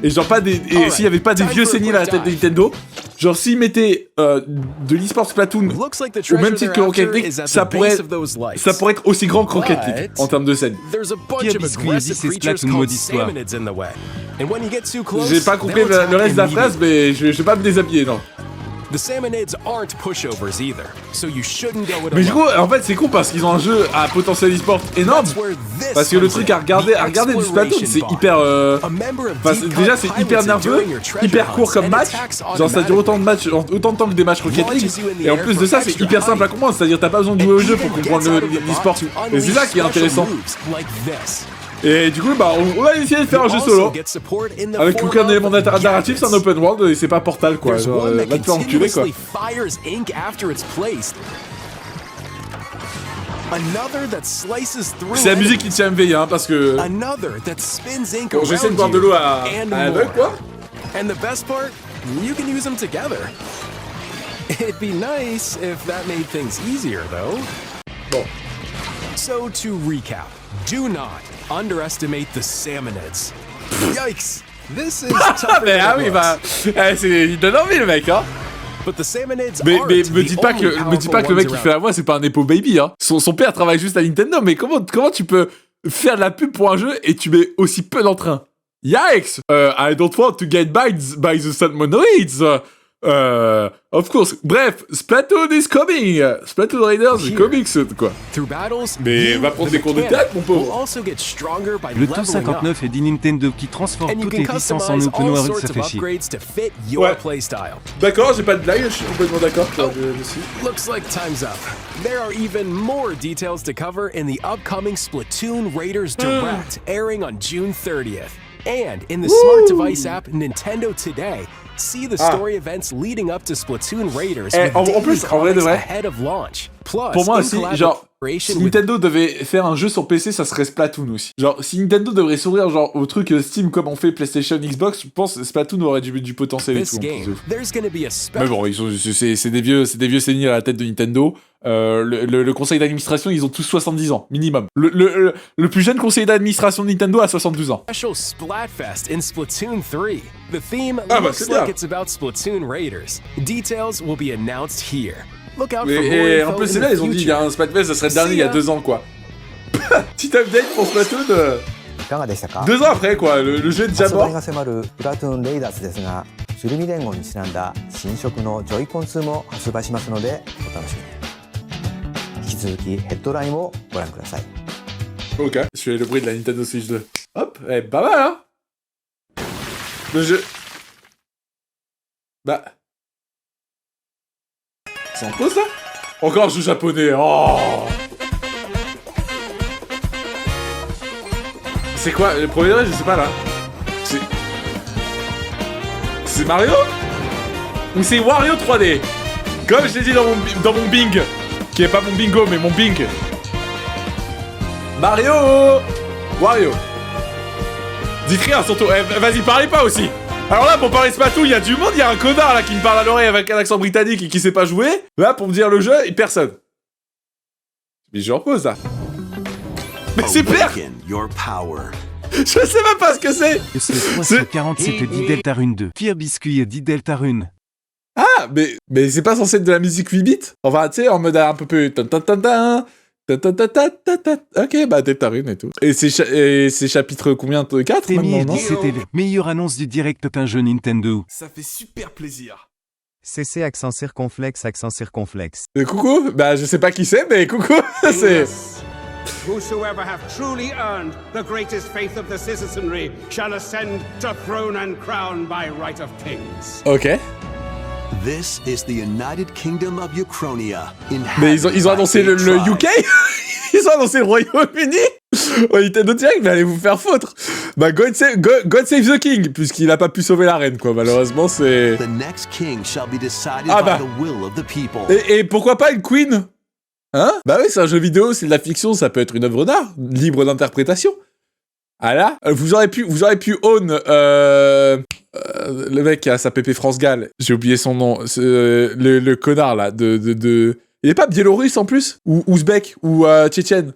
et genre pas des, et s'il y avait pas des vieux séniles à la tête de Nintendo, Genre, s'ils mettaient de l'e-sport Splatoon au même titre que Rocket League, ça pourrait être aussi grand que Rocket League en termes de scène. Pierre Biscuit dit c'est Splatoon mode histoire. J'ai pas compris le reste de la phrase, mais je vais pas me déshabiller, non. The Salmonids aren't pushovers either, so you shouldn't go it Mais du coup, en fait, c'est con parce qu'ils ont un jeu à potentiel e-sport énorme. Parce que le truc à regarder du Splatoon, c'est hyper. Déjà, c'est hyper nerveux, hyper court comme match. Genre, ça dure autant de temps que des matchs Rocket League. Et en plus de ça, c'est hyper simple à comprendre. C'est-à-dire, t'as pas besoin de jouer au jeu pour comprendre l'e-sport. Et c'est ça qui est intéressant. Et du coup, bah, on va essayer de faire un jeu solo. Avec aucun élément narratif, c'est un open world et c'est pas Portal, quoi. Genre, va te faire enculer, quoi. C'est la musique qui tient MV, hein, parce que. Bon, j'essaie de boire de l'eau à aveugle, quoi. And the best part, you can use them together. It'd be nice if that made things easier, though. Bon. So to recap, do not underestimate the Salmonids. Yikes! This is tougher mais than ah oui, bah, il donne envie le mec, hein. But the Salmonids mais aren't me dis pas que le mec qui fait la voix c'est pas un Nepo Baby, hein. Son père travaille juste à Nintendo, mais comment tu peux faire de la pub pour un jeu et tu mets aussi peu d'entrain? Yikes! I don't want to get by the Salmonids. Of course. Bref, Splatoon is coming. Splatoon Raiders is coming, quoi. Mais va prendre des cours de théâtre, mon pauvre. Le tout 59 est dit Nintendo qui transforme toutes les licences en open world, ça fait chier. Ouais. D'accord, j'ai pas de blague, je suis complètement d'accord dessus. Looks like time's up. There are even more details to cover in the upcoming Splatoon Raiders Direct, airing on June 30th. And in the smart device app Nintendo Today, see the story events leading up to Splatoon Raiders en plus, en vrai de vrai, ahead of launch. Plus, pour moi aussi, genre, si Nintendo devait faire un jeu sur PC, ça serait Splatoon aussi. Genre, si Nintendo devrait s'ouvrir genre au truc Steam comme on fait PlayStation, Xbox, je pense que Splatoon aurait du potentiel et tout. Mais bon, c'est des vieux seigneurs à la tête de Nintendo. Le conseil d'administration, ils ont tous 70 ans, minimum. Le plus jeune conseiller d'administration de Nintendo a 72 ans. Special Splatfest in Splatoon 3. The theme looks like it's about Splatoon Raiders. Details will be announced here. Look out for more et info en plus, c'est in là, the ils ont dit, il y a un Splatfest, ça serait le dernier il y a 2 ans, quoi. Petit update pour Splatoon. 2 ans après, quoi, le jeu est déjà mort. 発売が迫るスプラトゥーンレイダーズですが、シュルミ連合にちなんだ新色のジョイコン2も発売しますのでお楽しみに。引き続きヘッドラインをご覧ください。Ok, je fais le bruit de la Nintendo Switch 2. Hop, pas mal, hein. Le jeu... Bah... C'est en pause, là? Encore un jeu japonais, oh. C'est quoi? Le premier degré, je sais pas, là. C'est Mario? Ou c'est Wario 3D? Comme je l'ai dit dans mon Bing. Qui est pas mon bingo, mais mon Bing. Mario! Wario. Dites rien, surtout. Vas-y, parlez pas aussi. Alors là, pour parler Splatoon, il y a du monde, il y a un connard là qui me parle à l'oreille avec un accent britannique et qui sait pas jouer. Là, pour me dire le jeu, et personne. Mais je repose là. Mais c'est pire. Je sais même pas ce que c'est. Ce 40 c'était dit Delta Rune 2. Pierre Biscuit a dit Delta Rune. Ah, mais c'est pas censé être de la musique 8 bits? Enfin, tu sais, en mode un peu plus... Ok, bah Delta Rune et tout. Et c'est chapitre combien? 4 Témir dit c'était la meilleure annonce du direct d'un jeu Nintendo. Ça fait super plaisir. CC accent circonflexe accent circonflexe. Coucou? Bah je sais pas qui c'est, mais coucou. C'est... Whosoever have truly earned the greatest faith of the citizenry shall ascend to throne and crown by right of kings. Ok. This is the United Kingdom of Uchronia. Mais ils ont annoncé le UK. Ils ont annoncé le Royaume-Uni. Au Nintendo Direct, mais allez vous faire foutre. Bah God Save the King, puisqu'il a pas pu sauver la reine, quoi. Malheureusement, c'est... The next king shall be decided by the will of the people. Et pourquoi pas une queen? Hein? Bah oui, c'est un jeu vidéo, c'est de la fiction, ça peut être une œuvre d'art, libre d'interprétation. Ah là, vous aurez pu own le mec qui a sa pépé France Gall, j'ai oublié son nom, le connard là, il est pas biélorusse en plus? Ou ouzbek? Ou tchétchène?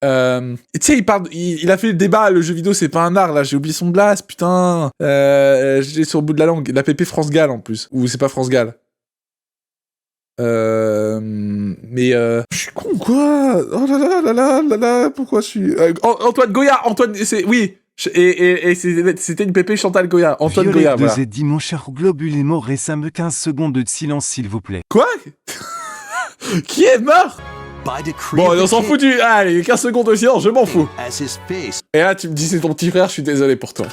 Tu sais, il a fait le débat, le jeu vidéo c'est pas un art, là, j'ai oublié son blast, putain. J'ai sur le bout de la langue. La PP France Gall en plus. Ou c'est pas France Gall. Je suis con quoi. Oh là là, pourquoi je suis... Antoine Goya, c'est... Oui. Et c'était une PP Chantal Goya. Antoine Goya, voilà. Violette 2Z dit mon cher Globule est mort et ça me 15 secondes de silence s'il vous plaît. Quoi? Qui est mort? Bon, on s'en fout du... Allez, 15 secondes de silence, je m'en fous. Et là, tu me dis c'est ton petit frère, je suis désolé pour toi.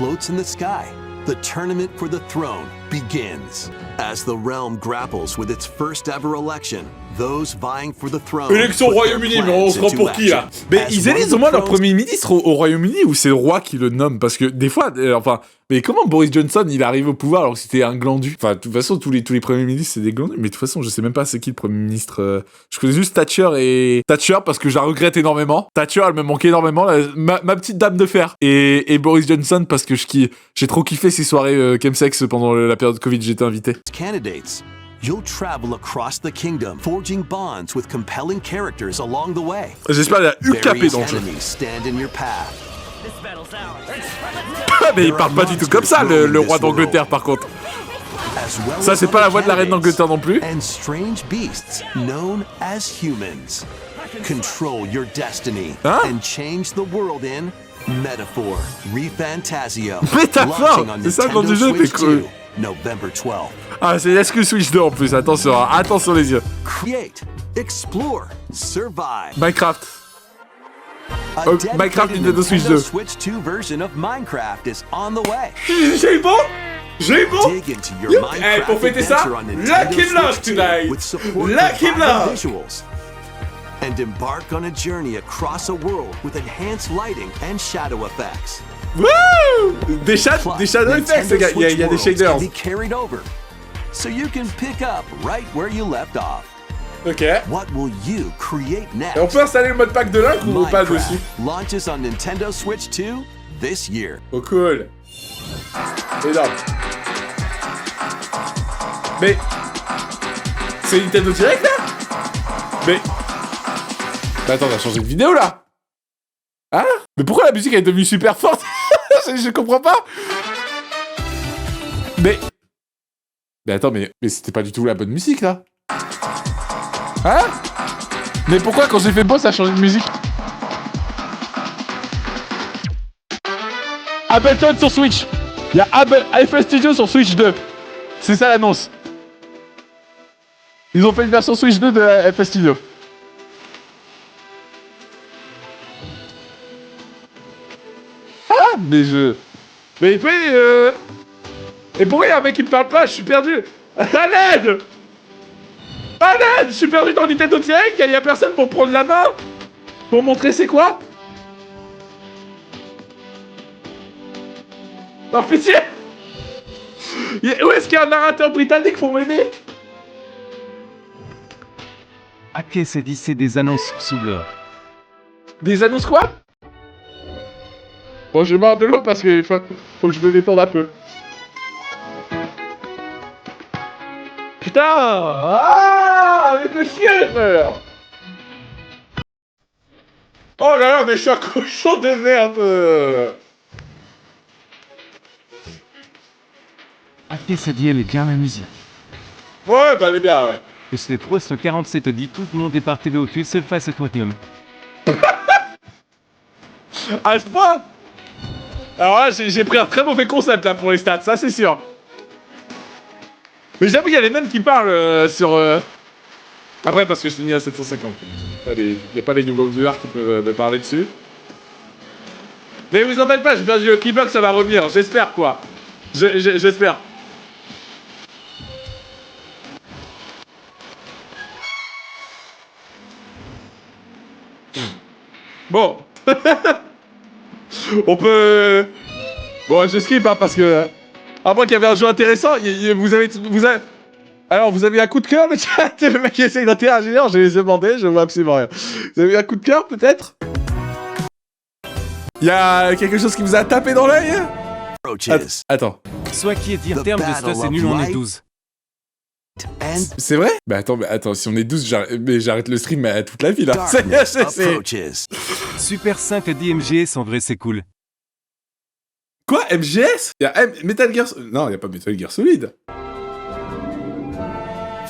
The tournament for the throne begins. As the realm grapples with its first ever election, those vying for the throne. Élection au Royaume-Uni, mais on se rend pour qui là? Mais ils élisent au moins leur premier ministre au Royaume-Uni ou c'est le roi qui le nomme? Parce que des fois, mais comment Boris Johnson il arrive au pouvoir alors que c'était un glandu? Enfin, de toute façon, tous les premiers ministres c'est des glandus. Mais de toute façon, je sais même pas c'est qui le premier ministre. Je connais juste Thatcher parce que je la regrette énormément. Thatcher, elle me manquait énormément. Ma petite dame de fer. Et Boris Johnson parce que j'ai trop kiffé ces soirées chemsex pendant la période Covid, j'étais invité. Candidates. You'll travel across the kingdom, forging bonds with compelling characters along the way. J'espère qu'il y a UKP dans le jeu. Mais il parle pas du tout comme ça, le roi d'Angleterre, par contre. Ça, c'est pas la voix de la reine d'Angleterre non plus. And strange beasts known as humans. Control your destiny and change the world in Metaphor ReFantasio. Métaphore, c'est ça le nom du jeu, mais cool. November 12th. Ah, c'est l'exclus Switch 2 en plus, attention les yeux. Create, explore, survive. Minecraft. Minecraft Nintendo Switch 2. Switch 2 version of Minecraft is on the way. J'ai bon. Dig into your Minecraft pour fêter ça, Lucky Block tonight. Lucky Block. And embark on a journey across a world with enhanced lighting and shadow effects. Woo! Des shadow effects, les gars. Il y a des shaders. Be carried over, so you can pick up right where you left off. Ok. What will you create next? Et on peut installer le mode pack de Link ou pas dessus? Launches on Nintendo Switch 2 this year. Oh cool. Énorme. Mais c'est Nintendo Direct là? Mais attends, on a changé de vidéo là. Hein? Mais pourquoi la musique est devenue super forte? je comprends pas. Mais attends, mais c'était pas du tout la bonne musique là. Hein? Mais pourquoi quand j'ai fait boss ça a changé de musique? Ableton sur Switch. Il y a FL Studio sur Switch 2. C'est ça l'annonce. Ils ont fait une version Switch 2 de FL Studio. Ah, mais Et pourquoi il y a un mec qui me parle pas? Je suis perdu. À l'aide! À l'aide! Je suis perdu dans Nintendo Direct, il y a personne pour prendre la main? Pour montrer c'est quoi? Non, pitié! Où est-ce qu'il y a un narrateur britannique pour m'aider? Ok, c'est dit, c'est des annonces sous l'heure. Des annonces quoi? Bon, je bois de l'eau parce que faut que je me détende un peu. Putain! Ah! Avec le chien, frère! Oh là là, mais je suis un cochon de merde! Ok, c'est dit, elle est bien la musique. Ouais, bah elle est bien, ouais. Et c'est trop ce 47 dit tout le monde est parti de au-dessus, c'est face à toi, À ce point? Alors là, j'ai pris un très mauvais concept là pour les stats, ça c'est sûr. Mais j'avoue qu'il y a les nains qui parlent sur... Après, parce que je finis à 750. Il n'y a pas les nouveaux viewers qui peuvent me parler dessus. Mais vous en faites pas, j'ai perdu le Keybox, ça va revenir, j'espère quoi. J'espère. Bon. On peut... Bon, je skip hein, parce que... À moins qu'il y avait un jeu intéressant, vous avez... Alors, vous avez un coup de cœur, le chat? Le mec qui essaye d'interagir, je les ai demandé, je vois absolument rien. Vous avez un coup de cœur, peut-être? Il y a quelque chose qui vous a tapé dans l'œil? Attends. Soit qui est dire terme de stuff, c'est nul, on est 12. C'est vrai? Bah attends, si on est 12, j'arrête le stream à toute la vie là. Super 5 a dit MGS, en vrai c'est cool. Quoi? MGS? Y'a Metal Gear... Non, y'a pas Metal Gear Solid.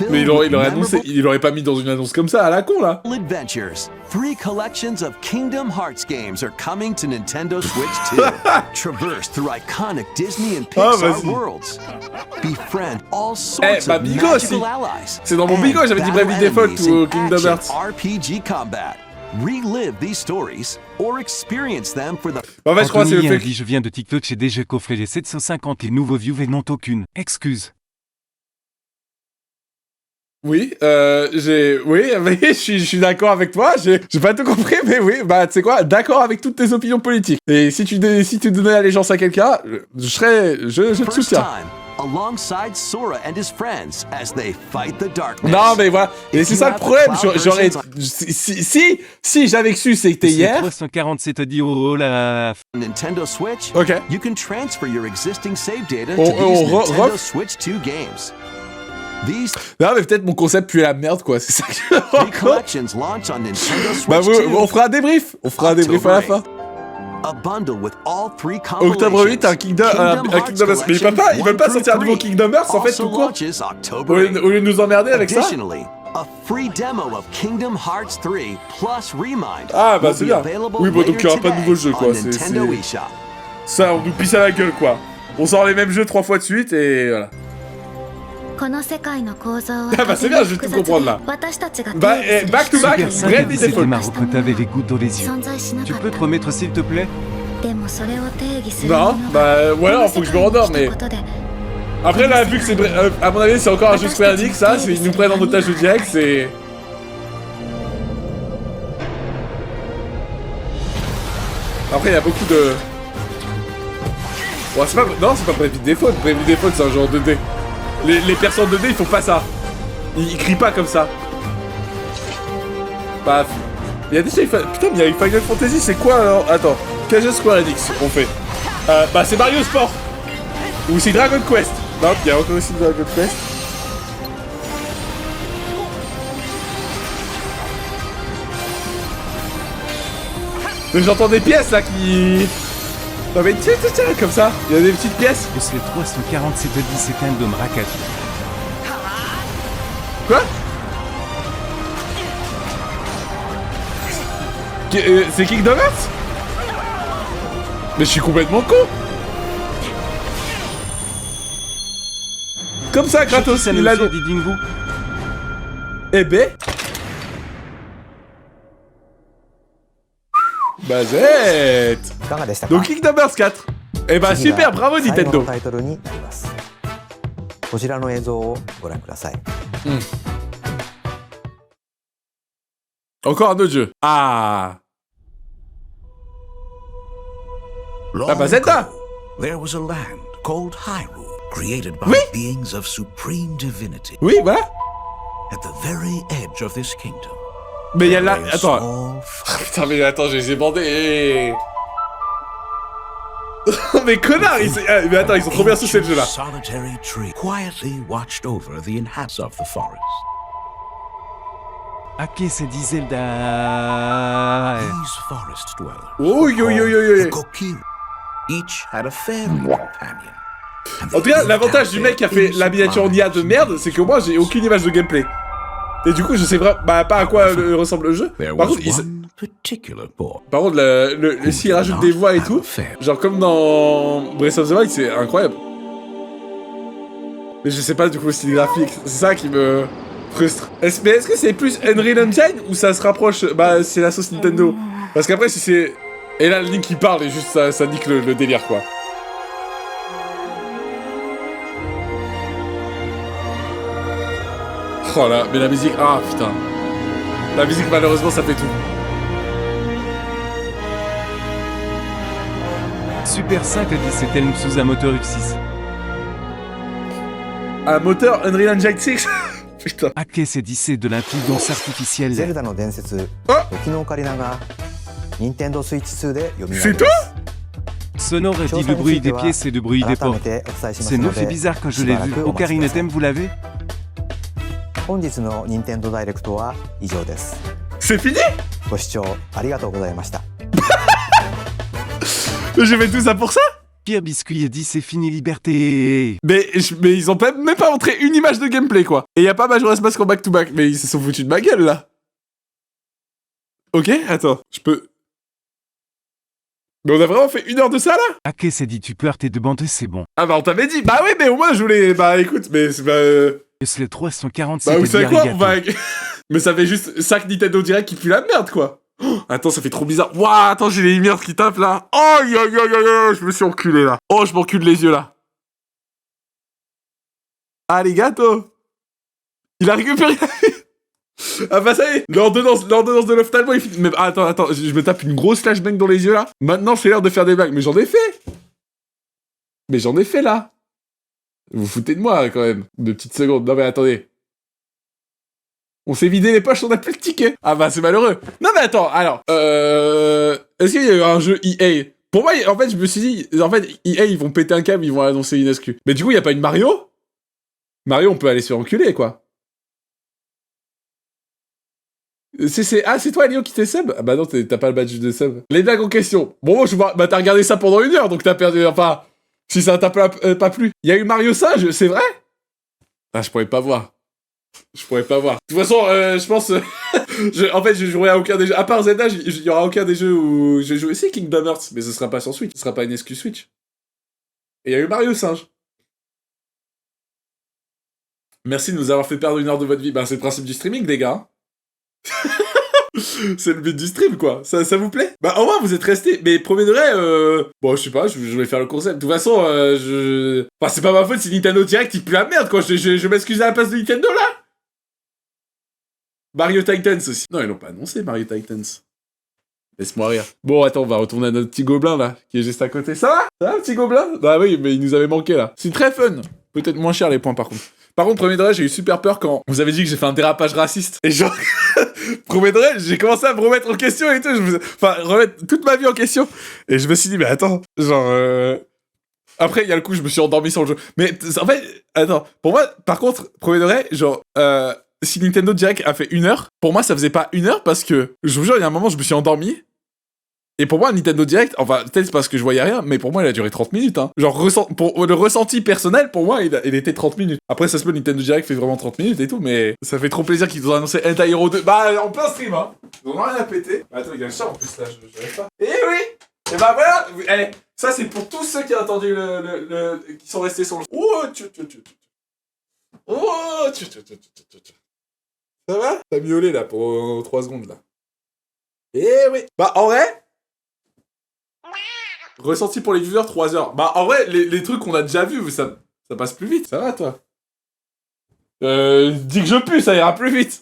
Mais il aurait annoncé, il aurait pas mis dans une annonce comme ça à la con là. Adventures. 3 collections of Kingdom Hearts games are coming to Nintendo Switch 2. Traverse through iconic Disney and Pixar worlds. Befriend all sorts of magical allies. C'est dans mon bigo, j'avais dit Bravely Default ou Kingdom Hearts. RPG combat. Relive these stories or experience them for the... En fait, je crois que c'est le fait que... Je viens de TikTok chez DG coffré les 750 et nouveaux views et non aucune. Excuse. Oui, mais je suis d'accord avec toi, j'ai pas tout compris, mais oui, bah, tu sais quoi, d'accord avec toutes tes opinions politiques. Et si tu donnais l'allégeance à quelqu'un, je te soutiens. Alongside Sora and his friends as they fight the darkness. Non, mais voilà, et c'est ça le problème, j'aurais... Si j'avais su c'était hier... 347 dit oh la... Nintendo Switch, ok. You can transfer your existing save data to these Nintendo Switch 2 games. Non mais peut-être mon concept pue la merde quoi, c'est ça que je Bah on fera un débrief, à la fin. Octobre 8, un Kingdom Hearts. Mais ils veulent pas sortir un nouveau Kingdom Hearts en fait tout court. Au lieu de nous emmerder avec ça. Ah bah c'est bien. Oui bon donc il y aura pas de nouveau jeu quoi, ça on nous pisse à la gueule quoi. On sort les mêmes jeux 3 fois de suite et voilà. Ah bah c'est bien, je vais tout comprendre là. Bah, back to back, Bravely Default. T'avais les gouttes dans les yeux. Tu peux te remettre s'il te plaît? Non, bah ouais, alors faut que je me rendorme, mais... Après là, vu que c'est... à mon avis, c'est encore un jeu Square Enix, ça, ils nous prennent en otage de direct, c'est... Après, il y a beaucoup de... Bon, c'est pas... Non, c'est pas Bravely Default, Bravely Default, c'est un genre 2D. Les personnes 2D, ils font pas ça. Ils crient pas comme ça. Bah... Il y a déjà... Putain, mais il y a eu Final Fantasy, c'est quoi alors? Attends, quel jeu Square Enix on fait? Bah c'est Mario Sport. Ou c'est Dragon Quest. Non, il y a encore aussi Dragon Quest. Mais j'entends des pièces là qui... Non mais tiens, comme ça, il y a des petites pièces. C'est 347 17 de Mrakat. Quoi? C'est Kingdom Hearts? Mais je suis complètement con. Comme ça, Kratos, il a... Eh ben... Bazette. Donc Kingdom Hearts 4. Eh bah super, bravo Nintendo. Encore un autre jeu. Ah. La Bazetta. There was a land called Hyrule, created by beings of supreme divinity. Oui, voilà. At the very edge of this kingdom. Mais il y a là... Attends. Putain, mais attends, j'ai bandé. Mais connard, mais attends, ils sont trop bien sous ce jeu-là. Solitary tree quietly watched over the inhabitants of the forest. Ok, c'est dit Zelda. These forest dwellers. Oui. The Kokiri. Each had a fairy companion. En tout cas, l'avantage du mec qui a fait la miniature en IA de merde, c'est que moi, j'ai aucune image de gameplay. Et du coup, je sais vraiment pas à quoi ressemble le jeu. Par contre, s'il rajoute des voix et tout, genre comme dans Breath of the Wild, c'est incroyable. Mais je sais pas du coup le style graphique, c'est ça qui me frustre. Mais est-ce que c'est plus Unreal Engine ou ça se rapproche? Bah, c'est la sauce Nintendo. Parce qu'après, si c'est... Et là, le Link qui parle et juste ça nique le délire, quoi. Oh là, mais la musique... Ah, putain. La musique, malheureusement, ça fait tout. Super 5 a dit c'est elle sous un moteur X6. Un moteur Unreal Engine 6. Putain. Ok, c'est dit c'est de l'intelligence artificielle. C'est toi? Sonore a dit le bruit des pièces et le bruit des portes. C'est neuf et bizarre quand je l'ai vu. Ocarina of Time, vous l'avez? 本日の任天堂ダイレクトは以上です。C'est fini? ご視聴ありがとうございました。J'ai fait tout ça pour ça? Pierre Biscuit a dit c'est fini liberté. Mais ils ont même pas montré une image de gameplay quoi. Et y a pas Majora's Mask en back-to-back. Mais ils se sont foutus de ma gueule là. Ok, attends, je peux... Mais on a vraiment fait 1 heure de ça là? Ok, c'est dit tu peux arrêter de bander, c'est bon. Ah bah on t'avait dit. Bah oui mais au moins je voulais... Bah écoute, mais c'est C'est le 347. Bah vous savez quoi, on va... Mais ça fait juste 5 Nintendo Direct qui puent la merde quoi. Oh, attends, ça fait trop bizarre. Waouh, attends, j'ai les lumières qui tapent là. Oh, je me suis enculé là. Oh, je m'encule les yeux là. Arigato. Il a récupéré la vie. Ah bah ça y est, l'ordonnance de l'ophtalmo, il finit. Mais attends, je me tape une grosse flashbang dans les yeux là. Maintenant, c'est l'heure de faire des blagues. Mais j'en ai fait. Mais j'en ai fait là. Vous vous foutez de moi quand même. 2 petites secondes. Non mais attendez. On s'est vidé les poches, on a plus le ticket. Ah bah c'est malheureux. Non mais attends, alors, est-ce qu'il y a eu un jeu EA? Pour moi, en fait, je me suis dit, en fait, EA, ils vont péter un câble, ils vont annoncer une exclu. Mais du coup, il y a pas une Mario? Mario, on peut aller se faire enculer, quoi. C'est toi, Léo, qui t'es sub? Ah bah non, t'as pas le badge de sub. Les blagues en question. Bon, bah t'as regardé ça pendant 1 heure, donc t'as perdu, enfin, si ça t'a pas plu. Il y a eu Mario Sage, c'est vrai? Ah, je pourrais pas voir. Je pourrais pas voir. De toute façon, je pense... en fait, je jouerai à aucun des jeux... À part Zelda, il y aura aucun des jeux où je vais jouer. C'est Kingdom Hearts, mais ce sera pas sur Switch. Ce sera pas une exclu Switch. Et il y a eu Mario Singe. Merci de nous avoir fait perdre 1 heure de votre vie. Bah, c'est le principe du streaming, les gars. C'est le but du stream, quoi. Ça vous plaît? Bah, au moins, vous êtes restés. Mais premier degré, bon, je sais pas, je vais faire le concept. De toute façon, Enfin, c'est pas ma faute si Nintendo Direct, il pue la merde, quoi. Je m'excuse à la place de Nintendo, là. Mario Titans aussi. Non, ils l'ont pas annoncé, Mario Titans. Laisse-moi rire. Bon, attends, on va retourner à notre petit gobelin, là, qui est juste à côté. Ça va, petit gobelin? Bah oui, mais il nous avait manqué, là. C'est très fun. Peut-être moins cher, les points, par contre. Par contre, premier degré, j'ai eu super peur quand vous avez dit que j'ai fait un dérapage raciste. Et genre, premier degré, j'ai commencé à me remettre en question et tout. Enfin, remettre toute ma vie en question. Et je me suis dit, mais attends, genre... Après, il y a le coup, je me suis endormi sur le jeu. Mais en fait, attends, pour moi, par contre, premier degré, genre... Si Nintendo Direct a fait 1 heure, pour moi ça faisait pas 1 heure parce que, je vous jure, il y a un moment je me suis endormi. Et pour moi, Nintendo Direct, enfin peut-être c'est parce que je voyais rien, mais pour moi il a duré 30 minutes. Hein. Genre pour le ressenti personnel, pour moi il était 30 minutes. Après ça se peut, Nintendo Direct fait vraiment 30 minutes et tout, mais ça fait trop plaisir qu'ils ont annoncé Hentai Hero 2. Bah en plein stream, hein. Ils ont rien à péter. Bah, attends, il y a le chat en plus là, je rêve pas. Et oui. Et bah voilà. Ça c'est pour tous ceux qui ont entendu qui sont restés sur le... Oh, Ça va? T'as miaulé là pour 3 secondes là. Eh oui. Bah en vrai, ressenti pour les viewers 3 heures. Bah en vrai, les trucs qu'on a déjà vus, ça passe plus vite. Ça va toi? Dis que je pue, ça ira plus vite.